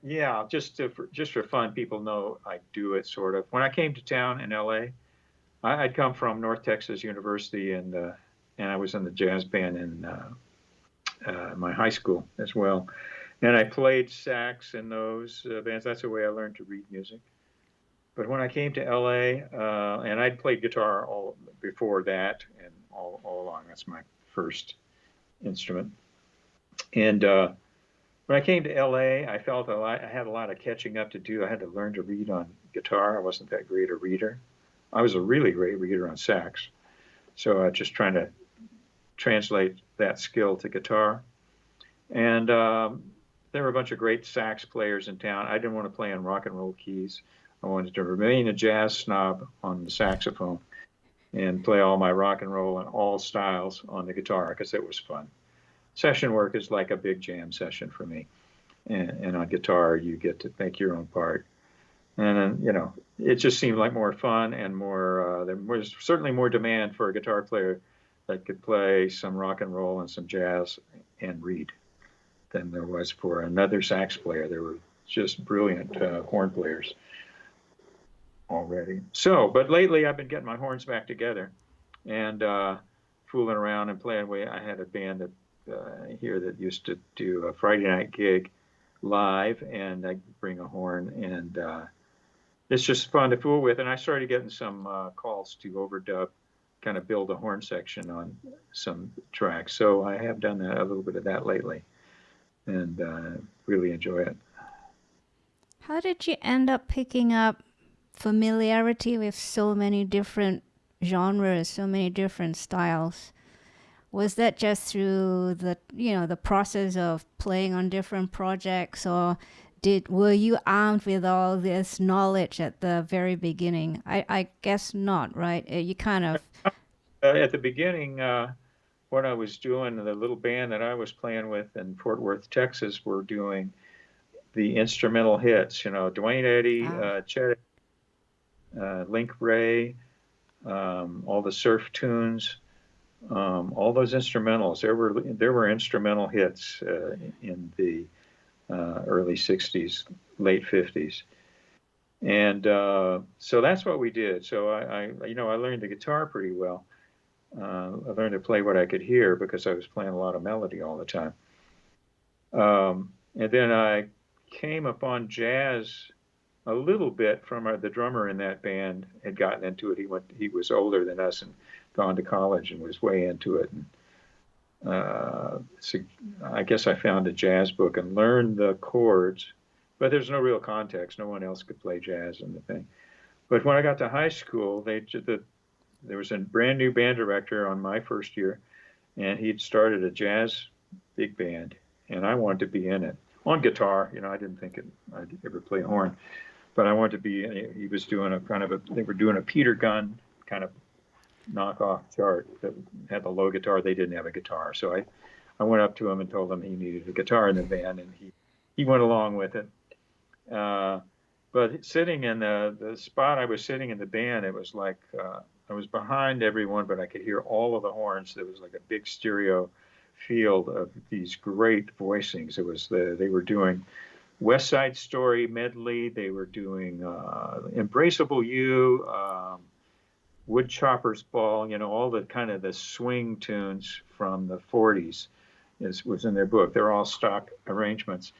Yeah, just for fun. People know I do it, sort of. When I came to town in L.A., I'd come from North Texas University, and I was in the jazz band in my high school as well. And I played sax in those bands. That's the way I learned to read music. But when I came to LA, and I'd played guitar all before that, and all along, that's my first instrument. And when I came to LA, I felt I had a lot of catching up to do. I had to learn to read on guitar. I wasn't that great a reader. I was a really great reader on sax. So I was just trying to translate that skill to guitar. And there were a bunch of great sax players in town. I didn't want to play on rock and roll keys. I wanted to remain a jazz snob on the saxophone and play all my rock and roll and all styles on the guitar because it was fun. Session work is like a big jam session for me. And on guitar, you get to make your own part. And then, it just seemed like more fun and more, there was certainly more demand for a guitar player that could play some rock and roll and some jazz and read than there was for another sax player. There were just brilliant horn players already. So, but lately I've been getting my horns back together and fooling around and playing. I had a band that here that used to do a Friday night gig live, and I bring a horn, and it's just fun to fool with. And I started getting some calls to overdub, kind of build a horn section on some tracks. So I have done a little bit of that lately, and really enjoy it. How did you end up picking up familiarity with so many different genres, so many different styles? Was that just through the process of playing on different projects, or were you armed with all this knowledge at the very beginning? I guess not, right? You kind of... At the beginning, what I was doing, the little band that I was playing with in Fort Worth, Texas, were doing the instrumental hits, Duane Eddy, Chet, Link Ray, all the surf tunes, all those instrumentals. There were instrumental hits in the early 60s, late 50s. And so that's what we did. So I learned the guitar pretty well. I learned to play what I could hear because I was playing a lot of melody all the time. And then I came upon jazz a little bit from the drummer in that band. Had gotten into it. He was older than us and gone to college and was way into it. And so I guess I found a jazz book and learned the chords, but there's no real context. No one else could play jazz in the thing. But when I got to high school, there was a brand new band director on my first year, and he'd started a jazz big band, and I wanted to be in it on guitar. I didn't think I'd ever play a horn, but I wanted to be. He was doing they were doing a Peter Gunn kind of knockoff chart that had the low guitar. They didn't have a guitar, so I went up to him and told him he needed a guitar in the band, and he went along with it. But sitting in the spot I was sitting in the band, it was like I was behind everyone, but I could hear all of the horns. There was like a big stereo field of these great voicings. They were doing West Side Story medley. They were doing Embraceable You, Woodchopper's Ball. All the kind of the swing tunes from the 40s was in their book. They're all stock arrangements.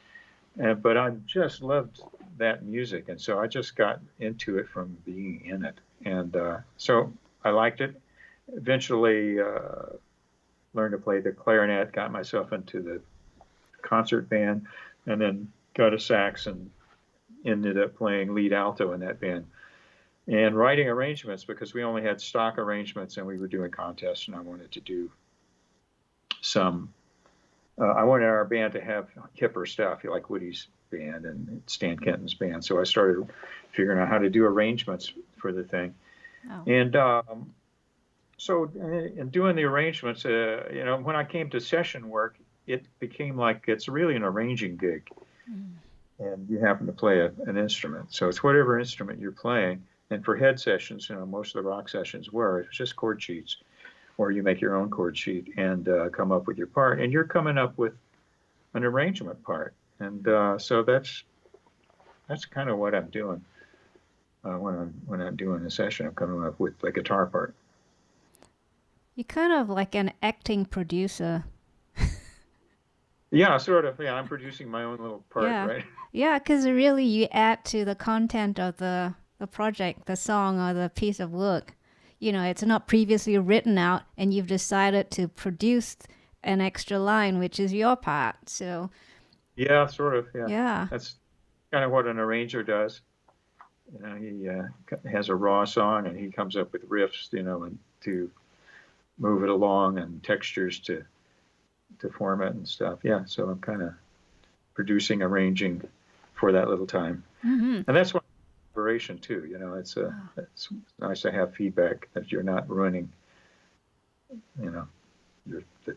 But I just loved that music, and so I just got into it from being in it. And so I liked it. Eventually learned to play the clarinet, got myself into the concert band, and then got a sax and ended up playing lead alto in that band. And writing arrangements, because we only had stock arrangements and we were doing contests, and I wanted to do some. I wanted our band to have hipper stuff, like Woody's band and Stan Kenton's band. So I started figuring out how to do arrangements for the thing. Oh. And so in doing the arrangements, when I came to session work, it became like it's really an arranging gig. Mm. And you happen to play an instrument. So it's whatever instrument you're playing. And for head sessions, most of the rock sessions were, it was just chord sheets. Or you make your own chord sheet and come up with your part. And you're coming up with an arrangement part. And so that's kind of what I'm doing when I'm doing a session. I'm coming up with a guitar part. You're kind of like an acting producer. Yeah, sort of. Yeah, I'm producing my own little part, right? Yeah, because really you add to the content of the project, the song or the piece of work. It's not previously written out, and you've decided to produce an extra line, which is your part. So, yeah, sort of. Yeah. Yeah. That's kind of what an arranger does. He has a raw song, and he comes up with riffs, and to move it along, and textures to form it and stuff. Yeah. So I'm kind of producing, arranging for that little time, and that's what. Too, it's nice to have feedback that you're not ruining, the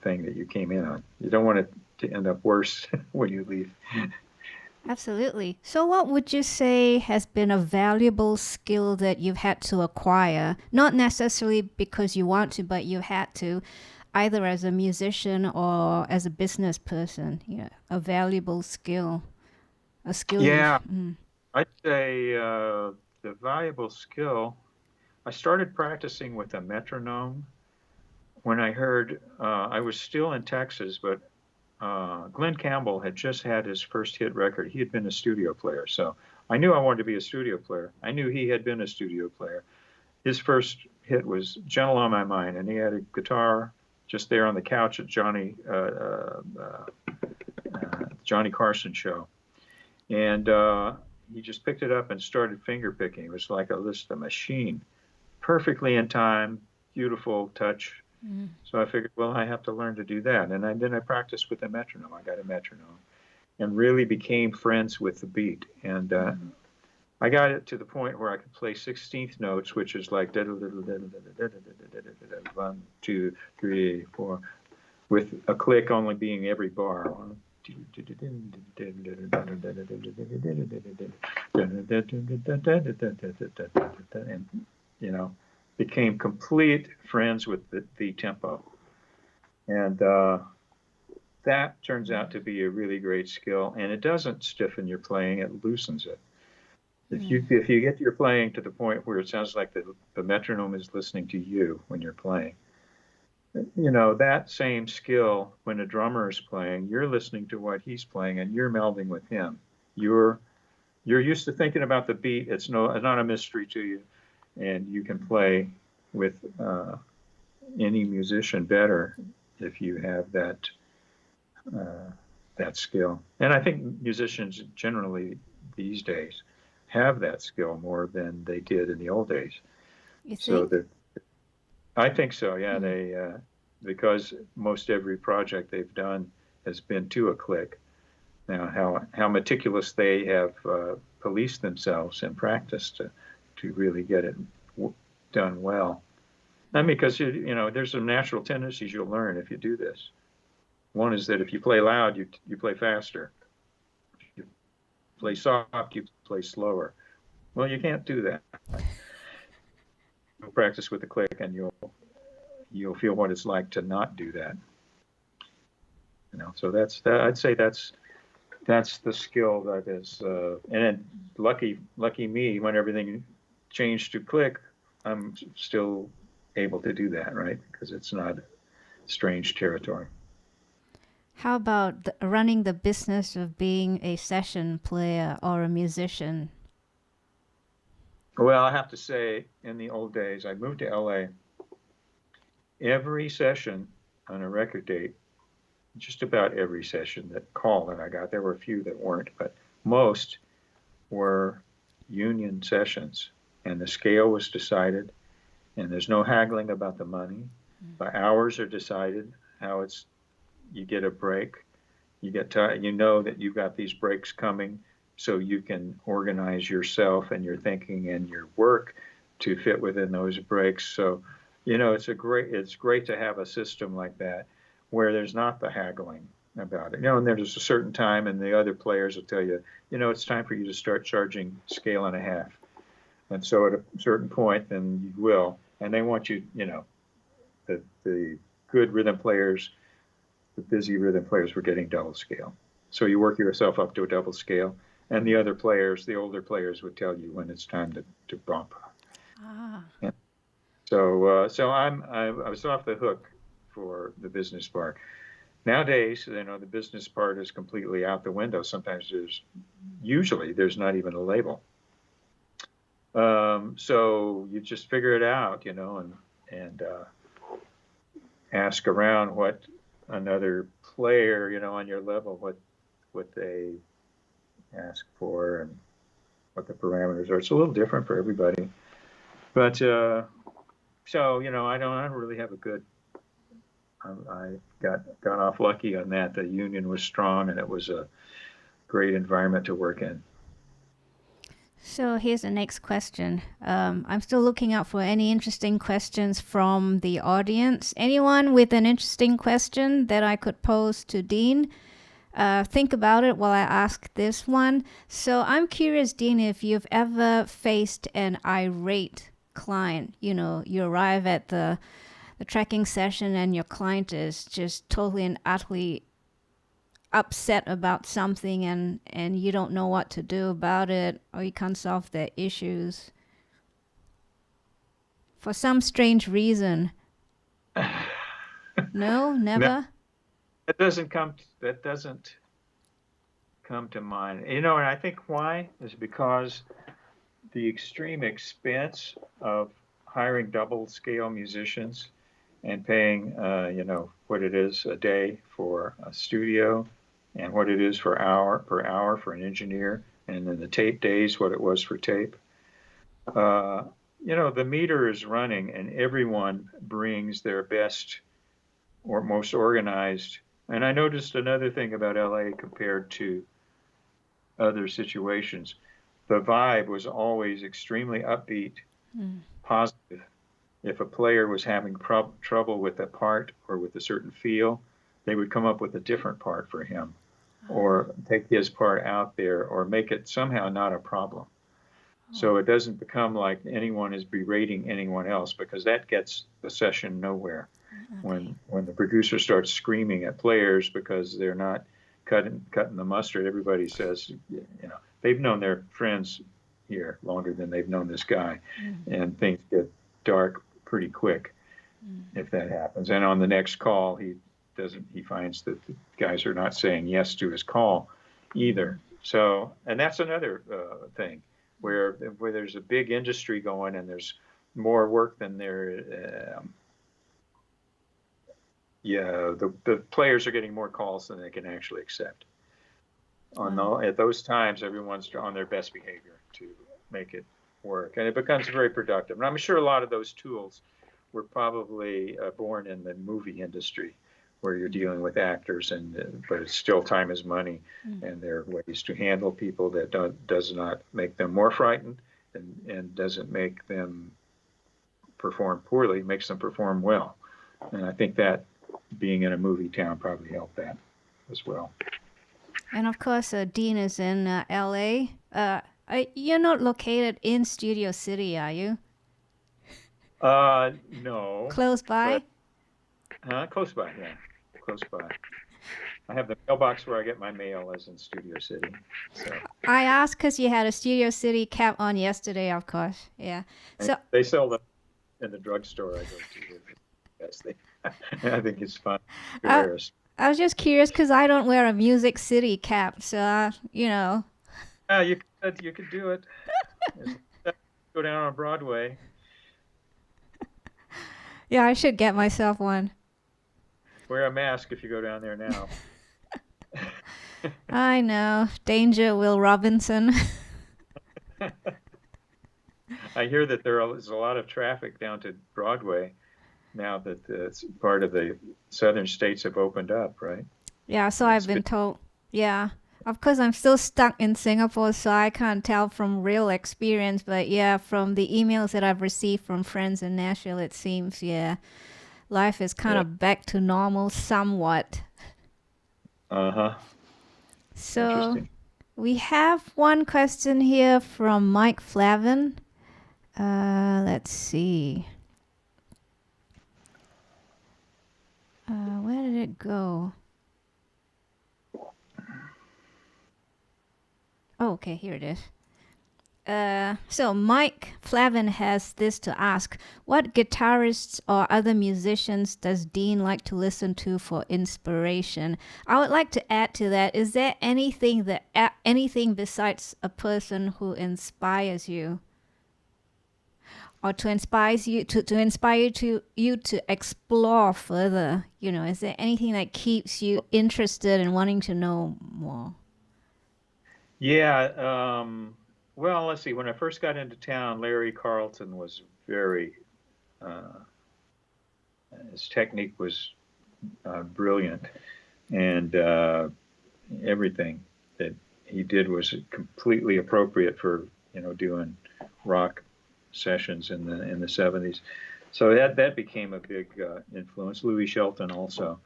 thing that you came in on. You don't want it to end up worse when you leave. Absolutely. So what would you say has been a valuable skill that you've had to acquire, not necessarily because you want to, but you had to, either as a musician or as a business person? A valuable skill, a skill. Yeah. I'd say the valuable skill, I started practicing with a metronome when I heard, I was still in Texas, but Glenn Campbell had just had his first hit record. He had been a studio player, so I knew I wanted to be a studio player. I knew he had been a studio player. His first hit was Gentle on My Mind, and he had a guitar just there on the couch at Johnny Carson show. And he just picked it up and started finger picking. It was like a machine, perfectly in time, beautiful touch. Mm. So I figured, well, I have to learn to do that. And then I practiced with a metronome. I got a metronome and really became friends with the beat. And I got it to the point where I could play 16th notes, which is like 1, 2, 3, 4, with a click only being every bar. And became complete friends with the tempo, and that turns out to be a really great skill. And it doesn't stiffen your playing; it loosens it. If you get your playing to the point where it sounds like the metronome is listening to you when you're playing. That same skill, when a drummer is playing, you're listening to what he's playing and you're melding with him. You're used to thinking about the beat. It's not a mystery to you, and you can play with any musician better if you have that skill. And I think musicians generally these days have that skill more than they did in the old days. You think? So I think so, yeah. They because most every project they've done has been to a click. Now, how meticulous they have policed themselves in practice to really get it done well. I mean, because there's some natural tendencies you'll learn if you do this. One is that if you play loud, you play faster. If you play soft, you play slower. Well, you can't do that. practice with the click, and you'll feel what it's like to not do that. So that's that. I'd say that's the skill that is. And then lucky me, when everything changed to click, I'm still able to do that, right? Because it's not strange territory. How about running the business of being a session player or a musician? Well, I have to say, in the old days, I moved to LA. Every session on a record date, just about every session that I got, there were a few that weren't, but most were union sessions. And the scale was decided, and there's no haggling about the money. The hours are decided, you get a break. You know that you've got these breaks coming, so you can organize yourself and your thinking and your work to fit within those breaks. So, it's great to have a system like that where there's not the haggling about it. And there's a certain time, and the other players will tell you, it's time for you to start charging scale and a half. And so at a certain point, then you will. And they want you, the good rhythm players, the busy rhythm players were getting double scale. So you work yourself up to a double scale. And the other players, the older players, would tell you when it's time to bump. Yeah. So I was off the hook for the business part. Nowadays, the business part is completely out the window. Sometimes usually there's not even a label. So you just figure it out, and ask around what another player, on your level, what they ask for and what the parameters are. It's a little different for everybody. But, so, I don't really have a good, I got off lucky on that. The union was strong, and it was a great environment to work in. So here's the next question. I'm still looking out for any interesting questions from the audience. Anyone with an interesting question that I could pose to Dean? Think about it while I ask this one. So I'm curious, Dean, if you've ever faced an irate client. You arrive at the tracking session and your client is just totally and utterly upset about something, and you don't know what to do about it, or you can't solve their issues for some strange reason. No, never. No, that doesn't come to mind. And I think why is because the extreme expense of hiring double scale musicians and paying what it is a day for a studio, and what it is per hour for an engineer, and then the tape days, what it was for tape. The meter is running, and everyone brings their best or most organized. And I noticed another thing about LA compared to other situations. The vibe was always extremely upbeat, positive. If a player was having trouble with a part or with a certain feel, they would come up with a different part for him, or take his part out there, or make it somehow not a problem. So it doesn't become like anyone is berating anyone else, because that gets the session nowhere. Okay. When the producer starts screaming at players because they're not cutting the mustard, everybody says, they've known their friends here longer than they've known this guy, and things get dark pretty quick if that happens. And on the next call, he finds that the guys are not saying yes to his call either. So, and that's another thing where there's a big industry going, and there's more work than there. The players are getting more calls than they can actually accept. At those times, everyone's on their best behavior to make it work, and it becomes very productive. And I'm sure a lot of those tools were probably born in the movie industry, where you're dealing with actors, but it's still time is money, and there are ways to handle people that does not make them more frightened, and doesn't make them perform poorly, makes them perform well. And I think that being in a movie town probably helped that as well. And of course, Dean is in LA. You're not located in Studio City, are you? No, Close by? but close by, yeah, close by. I have the mailbox where I get my mail, as in Studio City. So I asked because you had a Studio City cap on yesterday, of course. Yeah. So they sell them in the drugstore I go to. Yes, they. I think it's fun. I, Guitarist. I was just curious because I don't wear a Music City cap. So, you know. Yeah, you could do it. Go down on Broadway. Yeah, I should get myself one. Wear a mask if you go down there now. I know. Danger, Will Robinson. I hear that there's a lot of traffic down to Broadway now that part of the southern states have opened up, right? Yeah, so I've been told. Yeah. Of course, I'm still stuck in Singapore, so I can't tell from real experience. But yeah, from the emails that I've received from friends in Nashville, it seems, yeah, life is kind of back to normal somewhat. Uh-huh. So we have one question here from Mike Flavin. Let's see. Where did it go? Oh, okay, here it is. So Mike Flavin has this to ask. What guitarists or other musicians does Dean like to listen to for inspiration? I would like to add to that, is there anything besides a person who inspires you? Or to inspire you to explore further? You know, is there anything that keeps you interested and wanting to know more? Yeah, well, let's see. When I first got into town, Larry Carlton was very, his technique was brilliant, and everything that he did was completely appropriate for, doing rock sessions in the 70s. So that became a big influence. Louis Shelton also.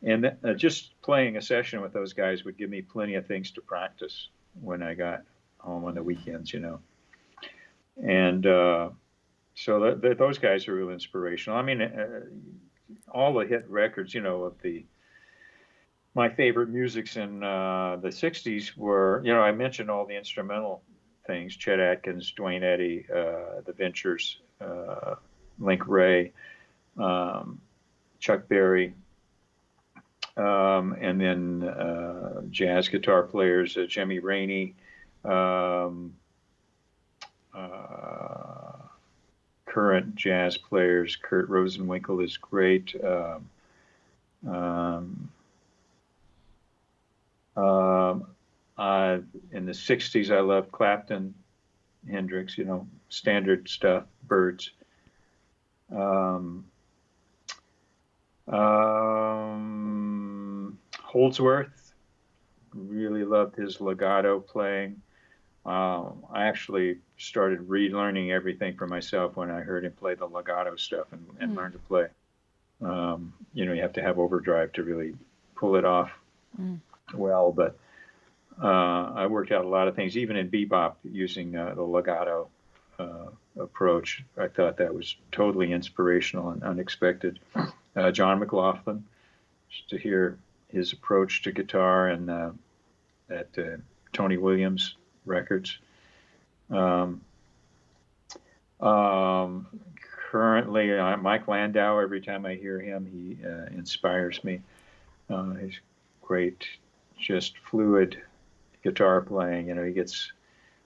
And just playing a session with those guys would give me plenty of things to practice when I got home on the weekends, And so those guys are real inspirational. I mean, all the hit records, of my favorite musics in the 60s were, I mentioned all the instrumental things, Chet Atkins, Duane Eddy, the Ventures, Link Wray, Chuck Berry, and then jazz guitar players, Jimmy Rainey, current jazz players, Kurt Rosenwinkel is great. In the 60s, I loved Clapton, Hendrix, standard stuff, Birds. Holdsworth, really loved his legato playing. I actually started relearning everything for myself when I heard him play the legato stuff and learned to play. You have to have overdrive to really pull it off well, but I worked out a lot of things, even in bebop, using the legato approach. I thought that was totally inspirational and unexpected. John McLaughlin, just to hear his approach to guitar and at Tony Williams records. Currently, Mike Landau, every time I hear him, he inspires me. He's great, just fluid guitar playing. He gets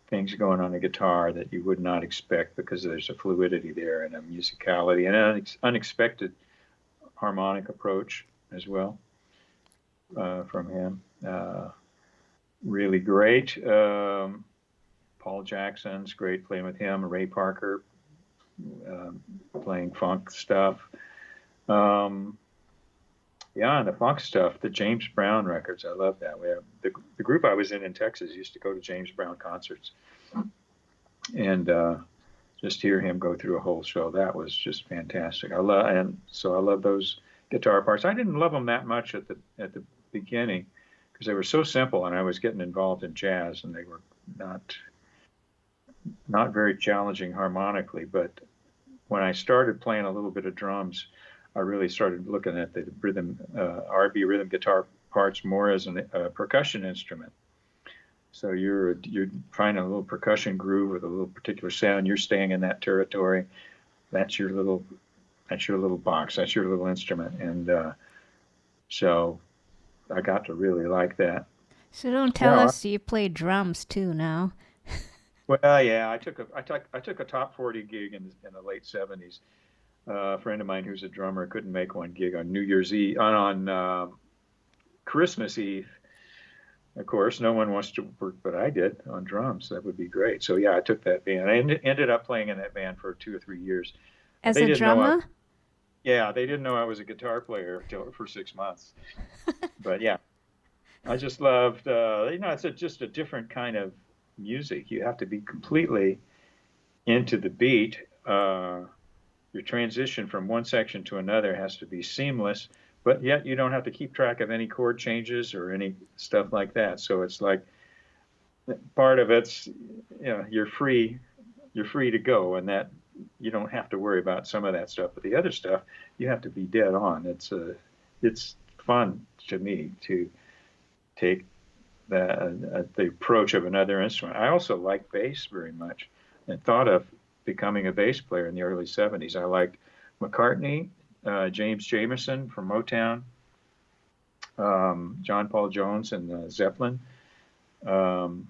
things going on the guitar that you would not expect because there's a fluidity there and a musicality and an unexpected harmonic approach as well from him. Really great. Paul Jackson's great playing with him. Ray Parker playing funk stuff. And the funk stuff, the James Brown records, I love that. We have the group I was in Texas used to go to James Brown concerts and just hear him go through a whole show. That was just fantastic. I love those guitar parts. I didn't love them that much at the beginning because they were so simple, and I was getting involved in jazz, and they were not very challenging harmonically. But when I started playing a little bit of drums, I really started looking at the rhythm, RB rhythm guitar parts more as a percussion instrument. So you're finding a little percussion groove with a little particular sound. You're staying in that territory. That's your little box. That's your little instrument. And so I got to really like that. So don't tell us you play drums too now. Well, yeah, I took a top 40 gig in the late 70s. A friend of mine who's a drummer couldn't make one gig on New Year's Eve, on Christmas Eve. Of course, no one wants to work, but I did on drums. That would be great. So yeah, I took that band. I ended up playing in that band for 2 or 3 years. As a drummer? Yeah, they didn't know I was a guitar player for 6 months. But yeah, I just loved. It's just a different kind of music. You have to be completely into the beat. Your transition from one section to another has to be seamless, but yet you don't have to keep track of any chord changes or any stuff like that. So it's like part of it's, you're free to go, and that you don't have to worry about some of that stuff. But the other stuff, you have to be dead on. It's fun to me to take the approach of another instrument. I also like bass very much, and thought of becoming a bass player in the early 70s. I liked McCartney, James Jamerson from Motown, John Paul Jones and Zeppelin. Who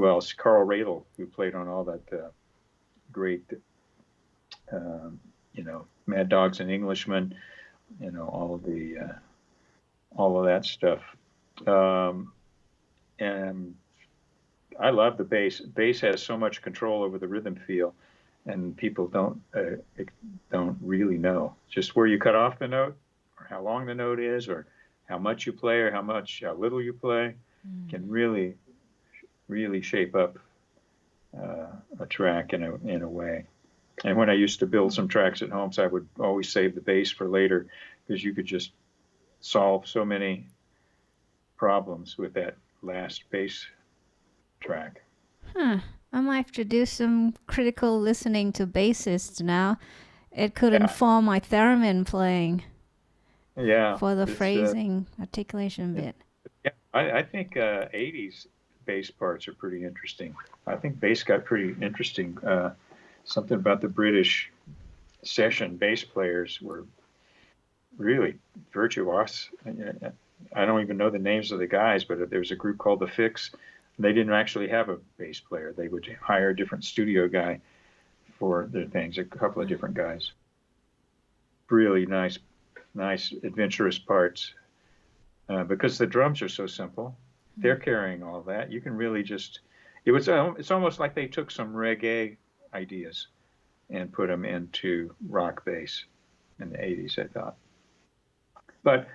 else? Carl Radle, who played on all that great, Mad Dogs and Englishmen, all of that stuff. And I love the bass. Bass has so much control over the rhythm feel, and people don't really know just where you cut off the note, or how long the note is, or how much you play, or how little you play, can really shape up a track in a way. And when I used to build some tracks at home, so I would always save the bass for later, because you could just solve so many problems with that last bass track. I might have to do some critical listening to bassists now. It could inform my theremin playing. Yeah. For the phrasing, articulation bit. Yeah, I think 80s bass parts are pretty interesting. I think bass got pretty interesting. Something about the British session bass players were really virtuous. I don't even know the names of the guys, but there was a group called The Fix. They didn't actually have a bass player. They would hire a different studio guy for their things, a couple of different guys. Really nice adventurous parts. Because the drums are so simple, they're carrying all that. You can really it's almost like they took some reggae ideas and put them into rock bass in the 80s, I thought. But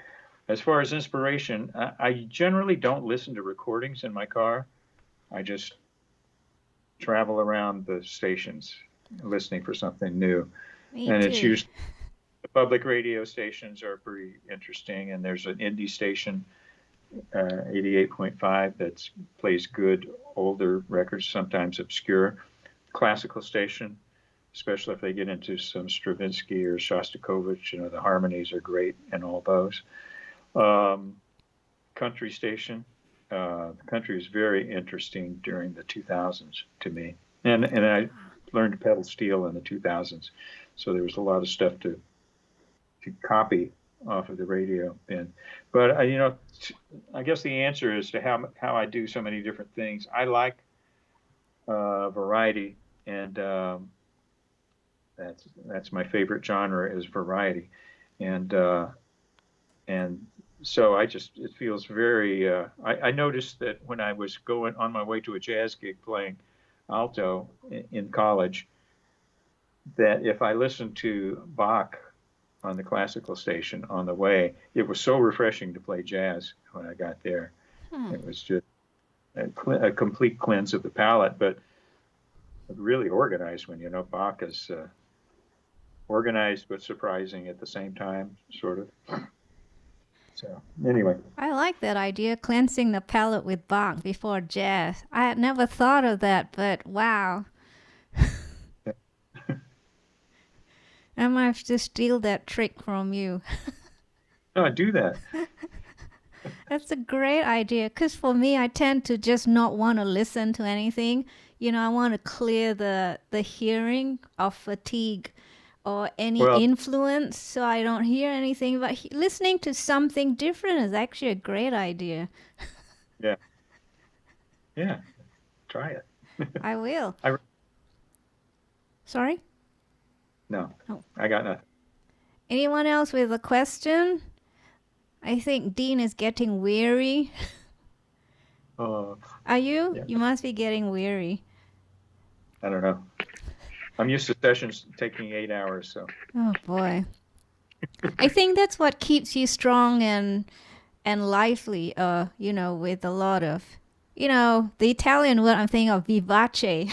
as far as inspiration, I generally don't listen to recordings in my car. I just travel around the stations listening for something new. And it's usually the public radio stations are pretty interesting. And there's an indie station, 88.5, that plays good older records, sometimes obscure. Classical station, especially if they get into some Stravinsky or Shostakovich, the harmonies are great in all those. Country station. The country was very interesting during the 2000s to me, and I learned to pedal steel in the 2000s, so there was a lot of stuff to copy off of the radio bin. But I guess the answer is to how I do so many different things. I like variety, and that's my favorite genre is variety, and so it feels very, I noticed that when I was going on my way to a jazz gig playing alto in college, that if I listened to Bach on the classical station on the way, it was so refreshing to play jazz when I got there. It was just a complete cleanse of the palate, but really organized when, Bach is organized but surprising at the same time, sort of. So anyway, I like that idea, cleansing the palate with Bach before jazz. I had never thought of that, but wow. I might have to steal that trick from you. No, do that. That's a great idea. Because for me, I tend to just not want to listen to anything. You know, I want to clear the hearing of fatigue or any Well, influence so I don't hear anything. But listening to something different is actually a great idea. yeah, yeah. Try it. I will. I Sorry? no, Oh. I got nothing. Anyone else with a question? I think Dean is getting weary. Are you? Yeah, You must be getting weary. I don't know. I'm used to sessions taking 8 hours, so. Oh boy. I think that's what keeps you strong and lively, you know, with a lot of, you know, the Italian word I'm thinking of, vivace.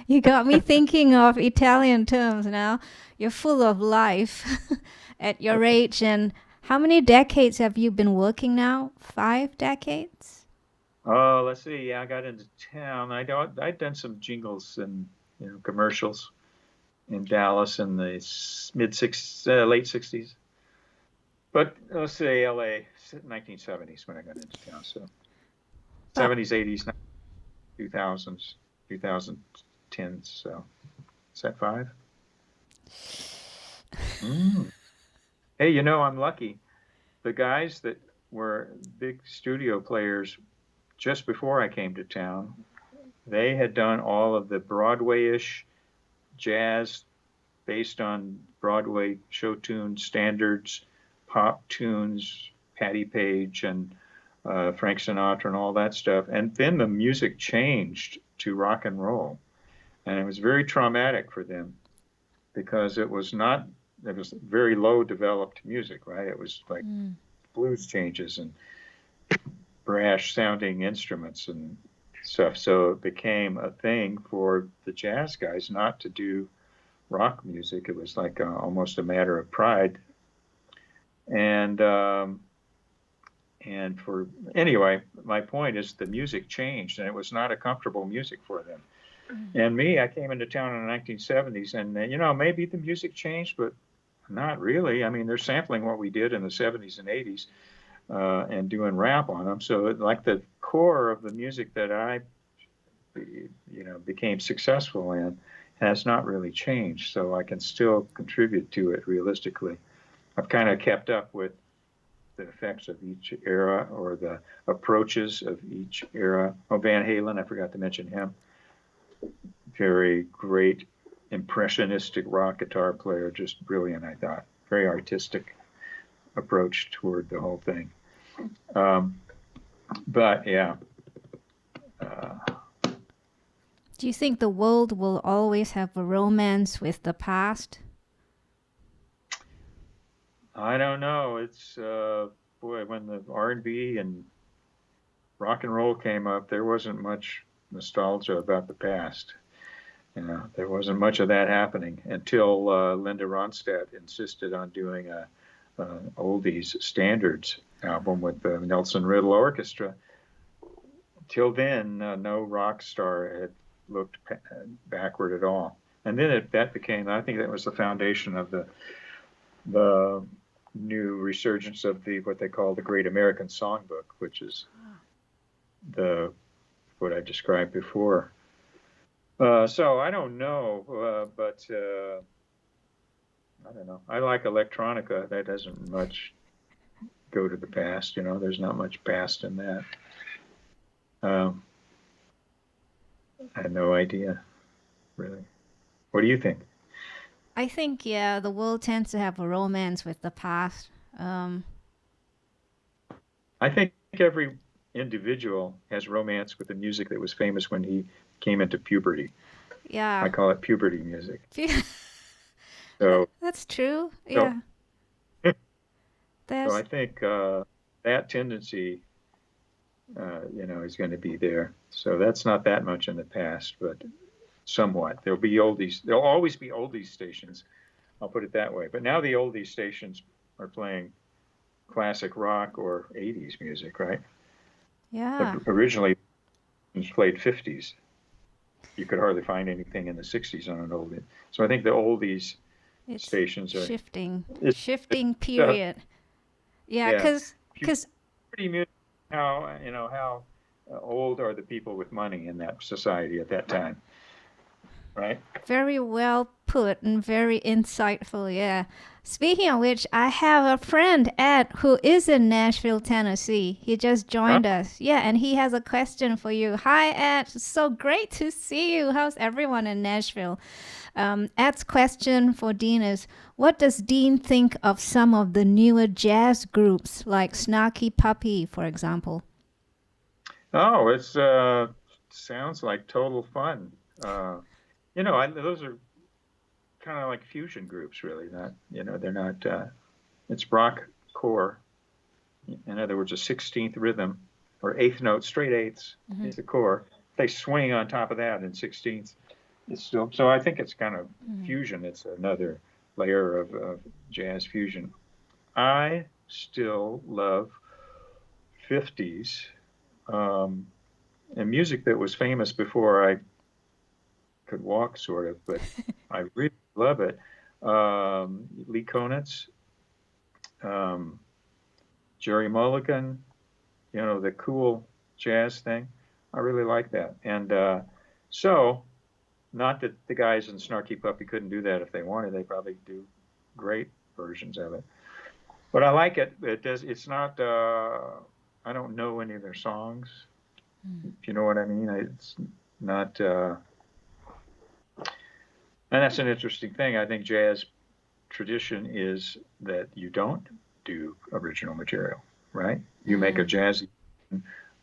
You got me thinking of Italian terms now. You're full of life at your age. And how many decades have you been working now? 5 decades? Oh, let's see. Yeah, I got into town. I'd done some jingles and commercials in Dallas in the late '60s. But let's say LA, 1970s when I got into town. So 70s, 80s, 2000s, 2010s. So is that 5? Hey, I'm lucky. The guys that were big studio players just before I came to town, they had done all of the Broadway-ish jazz based on Broadway show tunes, standards, pop tunes, Patti Page and Frank Sinatra and all that stuff. And then the music changed to rock and roll. And it was very traumatic for them because it was very low developed music, right? It was like blues changes and brash sounding instruments and stuff. So it became a thing for the jazz guys not to do rock music. It was like almost a matter of pride. And anyway, my point is the music changed and it was not a comfortable music for them. And me, I came into town in the 1970s and, maybe the music changed, but not really. I mean, they're sampling what we did in the 70s and 80s and doing rap on them. So like the core of the music that I, became successful in has not really changed. So I can still contribute to it realistically. I've kind of kept up with the effects of each era or the approaches of each era. Oh, Van Halen, I forgot to mention him. Very great impressionistic rock guitar player, just brilliant, I thought. Very artistic approach toward the whole thing. But yeah. Do you think the world will always have a romance with the past? I don't know. It's when the R&B and rock and roll came up, there wasn't much nostalgia about the past. There wasn't much of that happening until Linda Ronstadt insisted on doing a oldies standards album with the Nelson Riddle Orchestra. Till then, no rock star had looked backward at all. And then that became, I think that was the foundation of the new resurgence of what they call the Great American Songbook, which is what I described before. So I don't know, but I don't know. I like electronica. That doesn't much go to the past. There's not much past in that. I have no idea, really. What do you think? I think, yeah, the world tends to have a romance with the past. I think every individual has romance with the music that was famous when he came into puberty. Yeah. I call it puberty music. So that's true. Yeah. So I think that tendency, is going to be there. So that's not that much in the past, but somewhat. There'll always be oldies stations. I'll put it that way. But now the oldies stations are playing classic rock or 80s music, right? Yeah. But originally, it played 50s. You could hardly find anything in the 60s on an oldie. So I think the oldies It's stations are. shifting Uh, period. Yeah, yeah, because pretty music. How old are the people with money in that society at that time, right? very well put and very insightful. Yeah. Speaking of which, I have a friend, Ed, who is in Nashville, Tennessee. He just Huh? joined us. Yeah, and he has a question for you. Hi, Ed. So great to see you. How's everyone in Nashville? Ed's question for Dean is, what does Dean think of some of the newer jazz groups like Snarky Puppy, for example? Oh, it's sounds like total fun. Uh, those are kind of like fusion groups, really. Not, they're not. It's rock core. In other words, a 16th rhythm or eighth note, straight eighths is the core. They swing on top of that in 16ths. It's still so. I think it's kind of fusion. It's another layer of jazz fusion. I still love 50s and music that was famous before I could walk, sort of, but I really love it. Lee Konitz, um, Jerry Mulligan, the cool jazz thing. I really like that. And so, not that the guys in Snarky Puppy couldn't do that if they wanted. They probably do great versions of it. But I like it. It's not. I don't know any of their songs. If you know what I mean. It's not. And that's an interesting thing. I think jazz tradition is that you don't do original material, right? You make a jazzy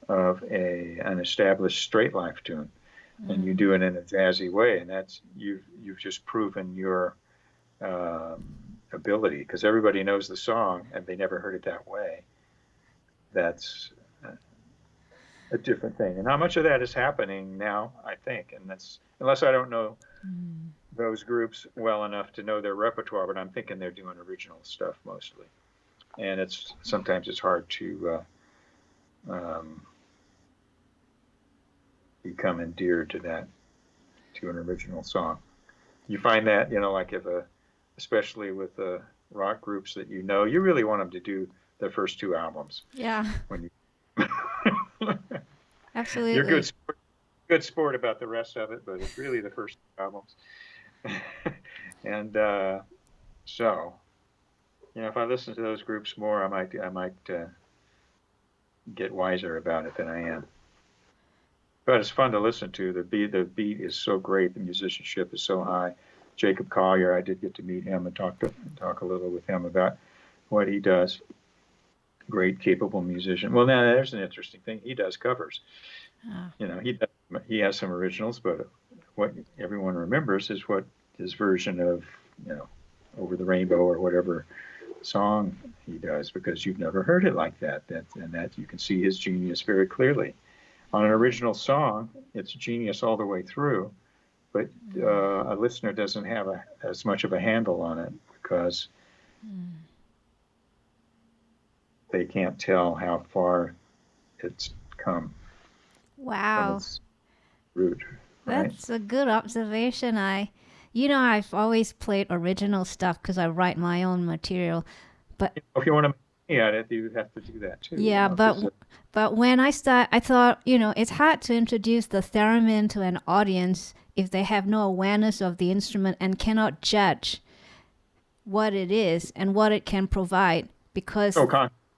of an established straight life tune, and you do it in a jazzy way, and that's you've just proven your ability, because everybody knows the song and they never heard it that way. That's a different thing, and how much of that is happening now, I think, and that's unless I don't know those groups well enough to know their repertoire, but I'm thinking they're doing original stuff mostly, and sometimes it's hard to become endeared to an original song. You find that, like especially with rock groups that you really want them to do their first two albums. Yeah, When you absolutely. you're good sport about the rest of it, but it's really the first two albums. And so, if I listen to those groups more, I might get wiser about it than I am. But it's fun to listen to. The beat is so great. The musicianship is so high. Jacob Collier, I did get to meet him and talk a little with him about what he does. Great, capable musician. Well, now there's an interesting thing. He does covers. He has some originals, but what everyone remembers is what his version of, Over the Rainbow or whatever song he does, because you've never heard it like that. That you can see his genius very clearly. On an original song, it's genius all the way through, but a listener doesn't have as much of a handle on it because they can't tell how far it's come. Wow. Its root. Right? That's a good observation. I've always played original stuff because I write my own material. But if you want to make at it, you have to do that too. yeah, but when I thought, it's hard to introduce the theremin to an audience if they have no awareness of the instrument and cannot judge what it is and what it can provide because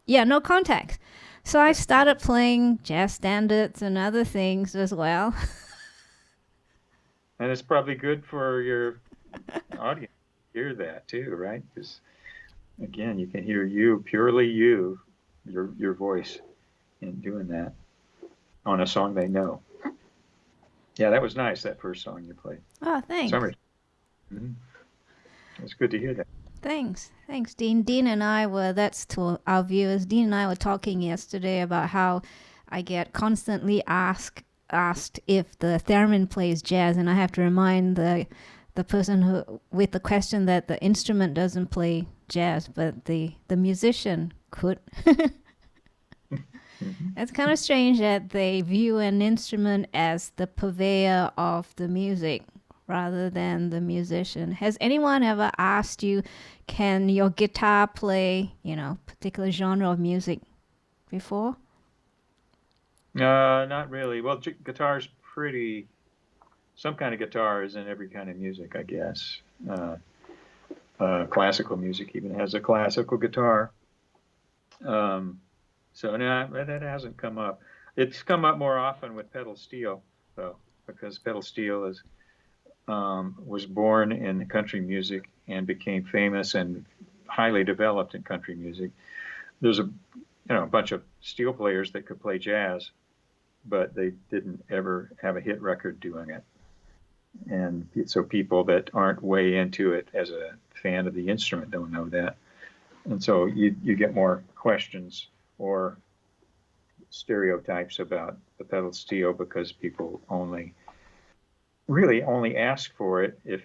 no context. So I started playing jazz standards and other things as well. And it's probably good for your audience to hear that too, right? Because again, you can hear purely your voice in doing that on a song they know. Yeah, that was nice, that first song you played. Oh, thanks. Summer. It's good to hear that. Thanks, Dean. That's to our viewers. Dean and I were talking yesterday about how I get constantly asked if the theremin plays jazz, and I have to remind the person who with the question that the instrument doesn't play jazz, but the musician could. It's kind of strange that they view an instrument as the purveyor of the music rather than the musician. Has anyone ever asked you, can your guitar play, particular genre of music before? Not really. Well, guitar's some kind of guitar is in every kind of music, I guess. Classical music even has a classical guitar. So no, that hasn't come up. It's come up more often with pedal steel, though, because pedal steel was born in country music and became famous and highly developed in country music. There's a bunch of steel players that could play jazz, but they didn't ever have a hit record doing it. And so people that aren't way into it as a fan of the instrument don't know that. And so you get more questions or stereotypes about the pedal steel because people really only ask for it if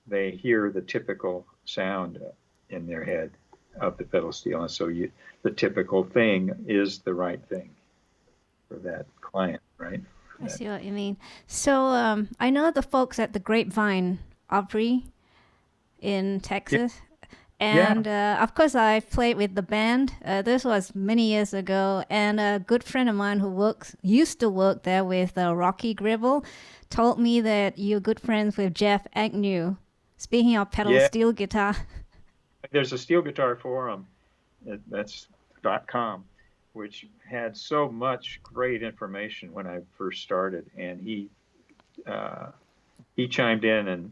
they hear the typical sound in their head of the pedal steel. And so the typical thing is the right thing for that client, right? I see what you mean. So I know the folks at the Grapevine Opry in Texas. Yeah. And of course, I played with the band. This was many years ago. And a good friend of mine who used to work there with Rocky Gribble told me that you're good friends with Jeff Agnew. Speaking of pedal steel guitar. There's a steel guitar forum, that's .com, which had so much great information when I first started. And he chimed in and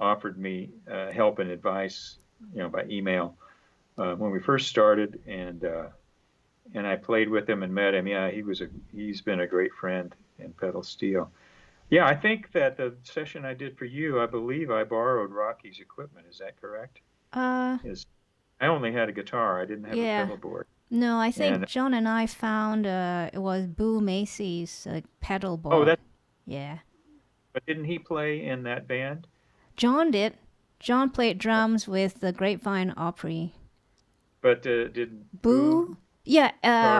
offered me help and advice, by email when we first started, and I played with him and met him. Yeah, he's been a great friend in pedal steel. Yeah, I think that the session I did for you, I believe I borrowed Rocky's equipment. Is that correct? I only had a guitar. I didn't have a pedal board. No, I think John and I found it was Boo Macy's pedal board. Oh, yeah. But didn't he play in that band? John did. John played drums with the Grapevine Opry. But did Boo? Yeah,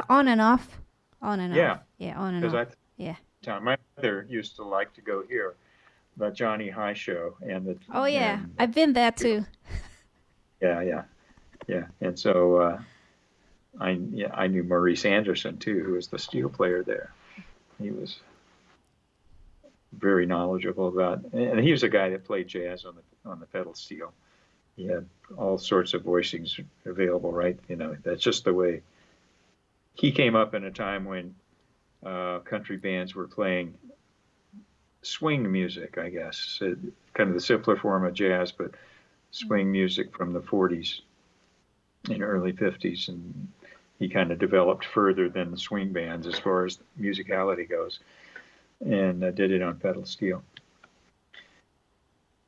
on and off. On and off. Yeah, on and off. My mother used to like to go hear the Johnny High show and I've been there too. Yeah. And so I knew Maurice Anderson too, who was the steel player there. He was very knowledgeable and he was a guy that played jazz on the pedal steel. He had all sorts of voicings available, right? That's just the way. He came up in a time when country bands were playing swing music, I guess, kind of the simpler form of jazz, but swing music from the 40s and early 50s, and he kind of developed further than the swing bands as far as musicality goes, and did it on pedal steel.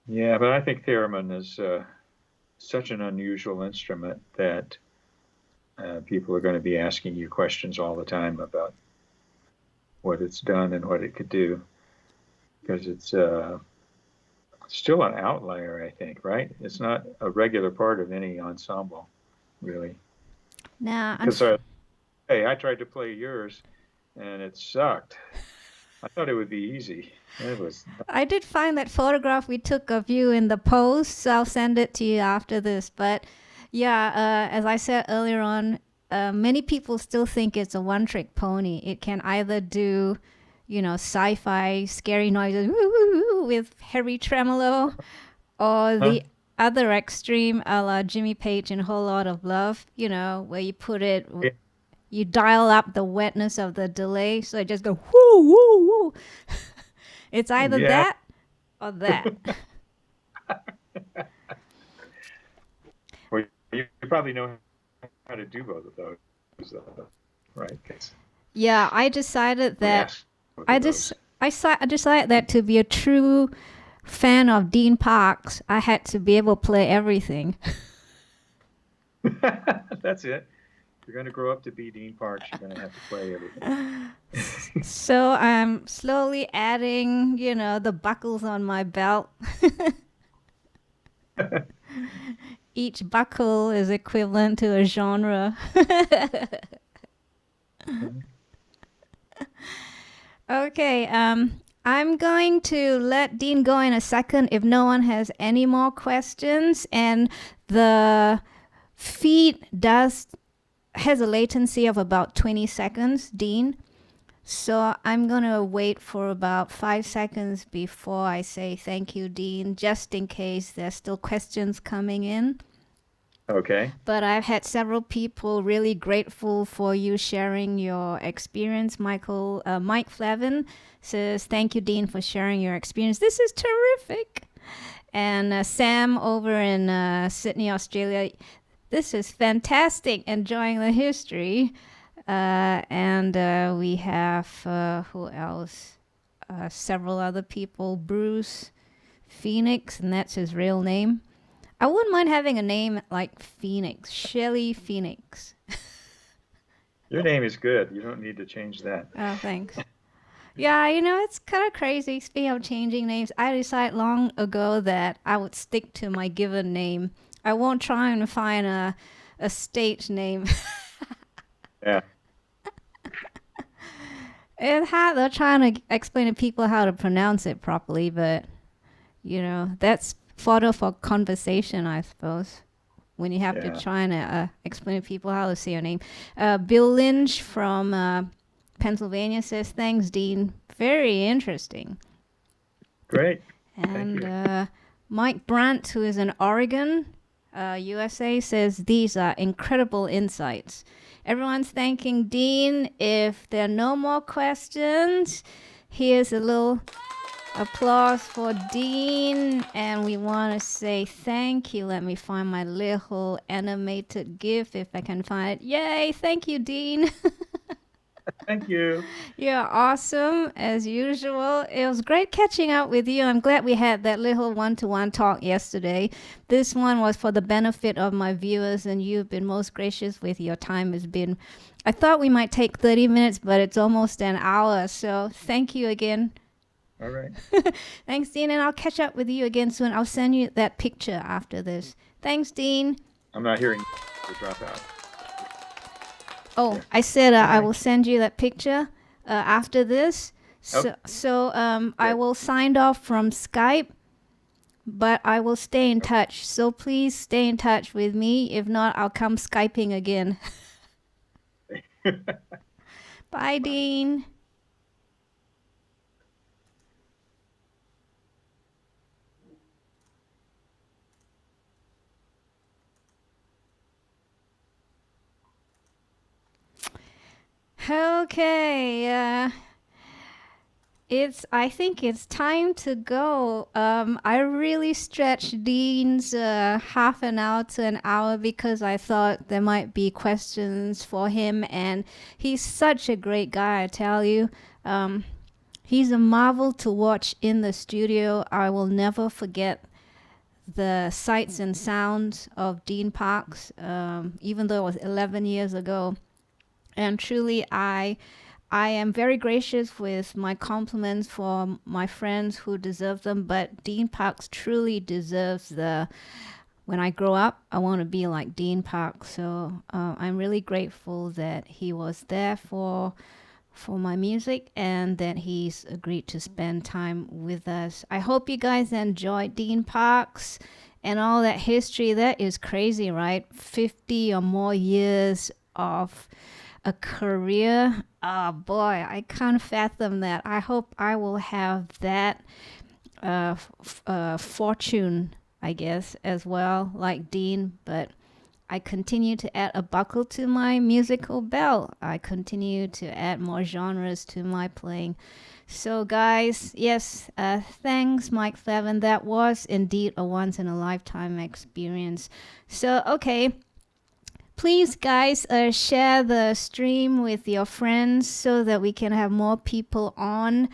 Yeah, but I think theremin is such an unusual instrument that people are going to be asking you questions all the time about what it's done and what it could do, because it's still an outlier, I think, right? It's not a regular part of any ensemble, really. Nah, I tried to play yours, and it sucked. I thought it would be easy. I did find that photograph we took of you in the post, so I'll send it to you after this. But yeah, as I said earlier on, many people still think it's a one-trick pony. It can either do, sci-fi scary noises with heavy tremolo, or the other extreme, a la Jimmy Page in Whole Lot of Love, where you put it, you dial up the wetness of the delay, so it just go whoo, whoo, whoo. It's either that or that. Well, you probably know how to do both of those, right? Yeah, I decided that I decided that to be a true fan of Dean Parks, I had to be able to play everything. That's it. If you're going to grow up to be Dean Parks, you're going to have to play everything. So I'm slowly adding, the buckles on my belt. Each buckle is equivalent to a genre. Okay, I'm going to let Dean go in a second if no one has any more questions. And the feed has a latency of about 20 seconds, Dean. So I'm going to wait for about 5 seconds before I say thank you, Dean, just in case there's still questions coming in. Okay. But I've had several people really grateful for you sharing your experience. Mike Flavin says, thank you, Dean, for sharing your experience. This is terrific. And Sam over in Sydney, Australia, this is fantastic, enjoying the history. And we have, who else? Several other people. Bruce Phoenix, and that's his real name. I wouldn't mind having a name like Phoenix, Shueh-li Phoenix. Your name is good. You don't need to change that. Oh, thanks. Yeah, it's kind of crazy. Speaking of changing names, I decided long ago that I would stick to my given name. I won't try and find a stage name. Yeah. It's hard. They're trying to explain to people how to pronounce it properly, but, that's fodder for conversation, I suppose, when you have to try and explain to people how to say your name. Bill Lynch from Pennsylvania says, thanks, Dean. Very interesting. Great. And Mike Brandt, who is in Oregon, USA, says, these are incredible insights. Everyone's thanking Dean. If there are no more questions, here's a little applause for Dean, and we want to say thank you. Let me find my little animated GIF if I can find it. Yay! Thank you, Dean. Thank you. You're awesome as usual. It was great catching up with you. I'm glad we had that little one-to-one talk yesterday. This one was for the benefit of my viewers, and you've been most gracious with your time. I thought we might take 30 minutes, but it's almost an hour. So thank you again. All right. Thanks, Dean, and I'll catch up with you again soon. I'll send you that picture after this. Thanks, Dean. I'm not hearing the dropout. Oh, yeah. I said I will send you that picture after this. So I will sign off from Skype, but I will stay in touch. So please stay in touch with me. If not, I'll come Skyping again. Bye, Dean. Okay, I think it's time to go. I really stretched Dean's half an hour to an hour because I thought there might be questions for him, and he's such a great guy, I tell you. He's a marvel to watch in the studio. I will never forget the sights and sounds of Dean Parks, even though it was 11 years ago. And truly, I am very gracious with my compliments for my friends who deserve them, but Dean Parks truly deserves when I grow up, I want to be like Dean Parks. So I'm really grateful that he was there for my music and that he's agreed to spend time with us. I hope you guys enjoyed Dean Parks and all that history. That is crazy, right? 50 or more years of a career. Oh boy, I can't fathom that. I hope I will have that fortune, I guess, as well, like Dean. But I continue to add a buckle to my musical belt. I continue to add more genres to my playing. So guys, yes, thanks, Mike Flavin. That was indeed a once-in-a-lifetime experience. So, okay. Please, guys, share the stream with your friends so that we can have more people on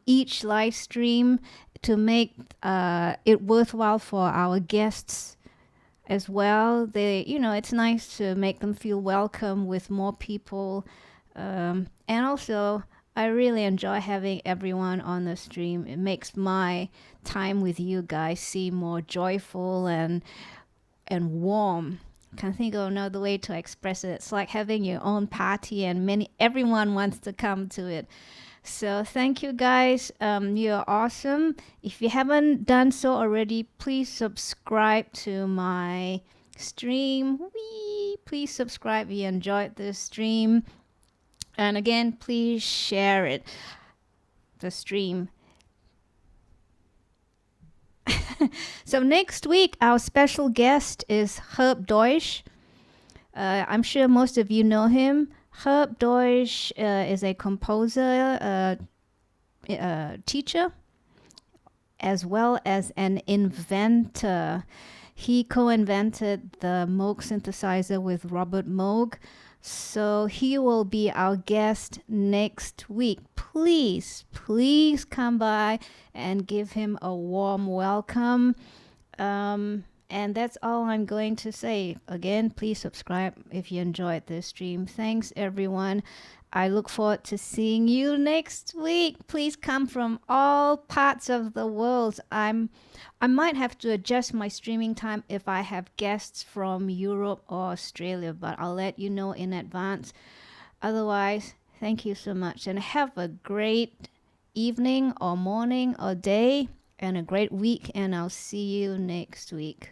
each live stream to make it worthwhile for our guests as well. It's nice to make them feel welcome with more people. And also, I really enjoy having everyone on the stream. It makes my time with you guys seem more joyful and warm. Can't think of another way to express it. It's like having your own party and everyone wants to come to it. So thank you guys. You're awesome. If you haven't done so already, please subscribe to my stream. Please subscribe if you enjoyed this stream. And again, please share it, the stream. So next week, our special guest is Herb Deutsch. I'm sure most of you know him. Herb Deutsch is a composer, teacher, as well as an inventor. He co-invented the Moog synthesizer with Robert Moog. So he will be our guest next week. Please come by and give him a warm welcome. And that's all I'm going to say. Again, please subscribe if you enjoyed this stream. Thanks, everyone. I look forward to seeing you next week. Please come from all parts of the world. I might have to adjust my streaming time if I have guests from Europe or Australia, but I'll let you know in advance. Otherwise, thank you so much and have a great evening or morning or day and a great week, and I'll see you next week.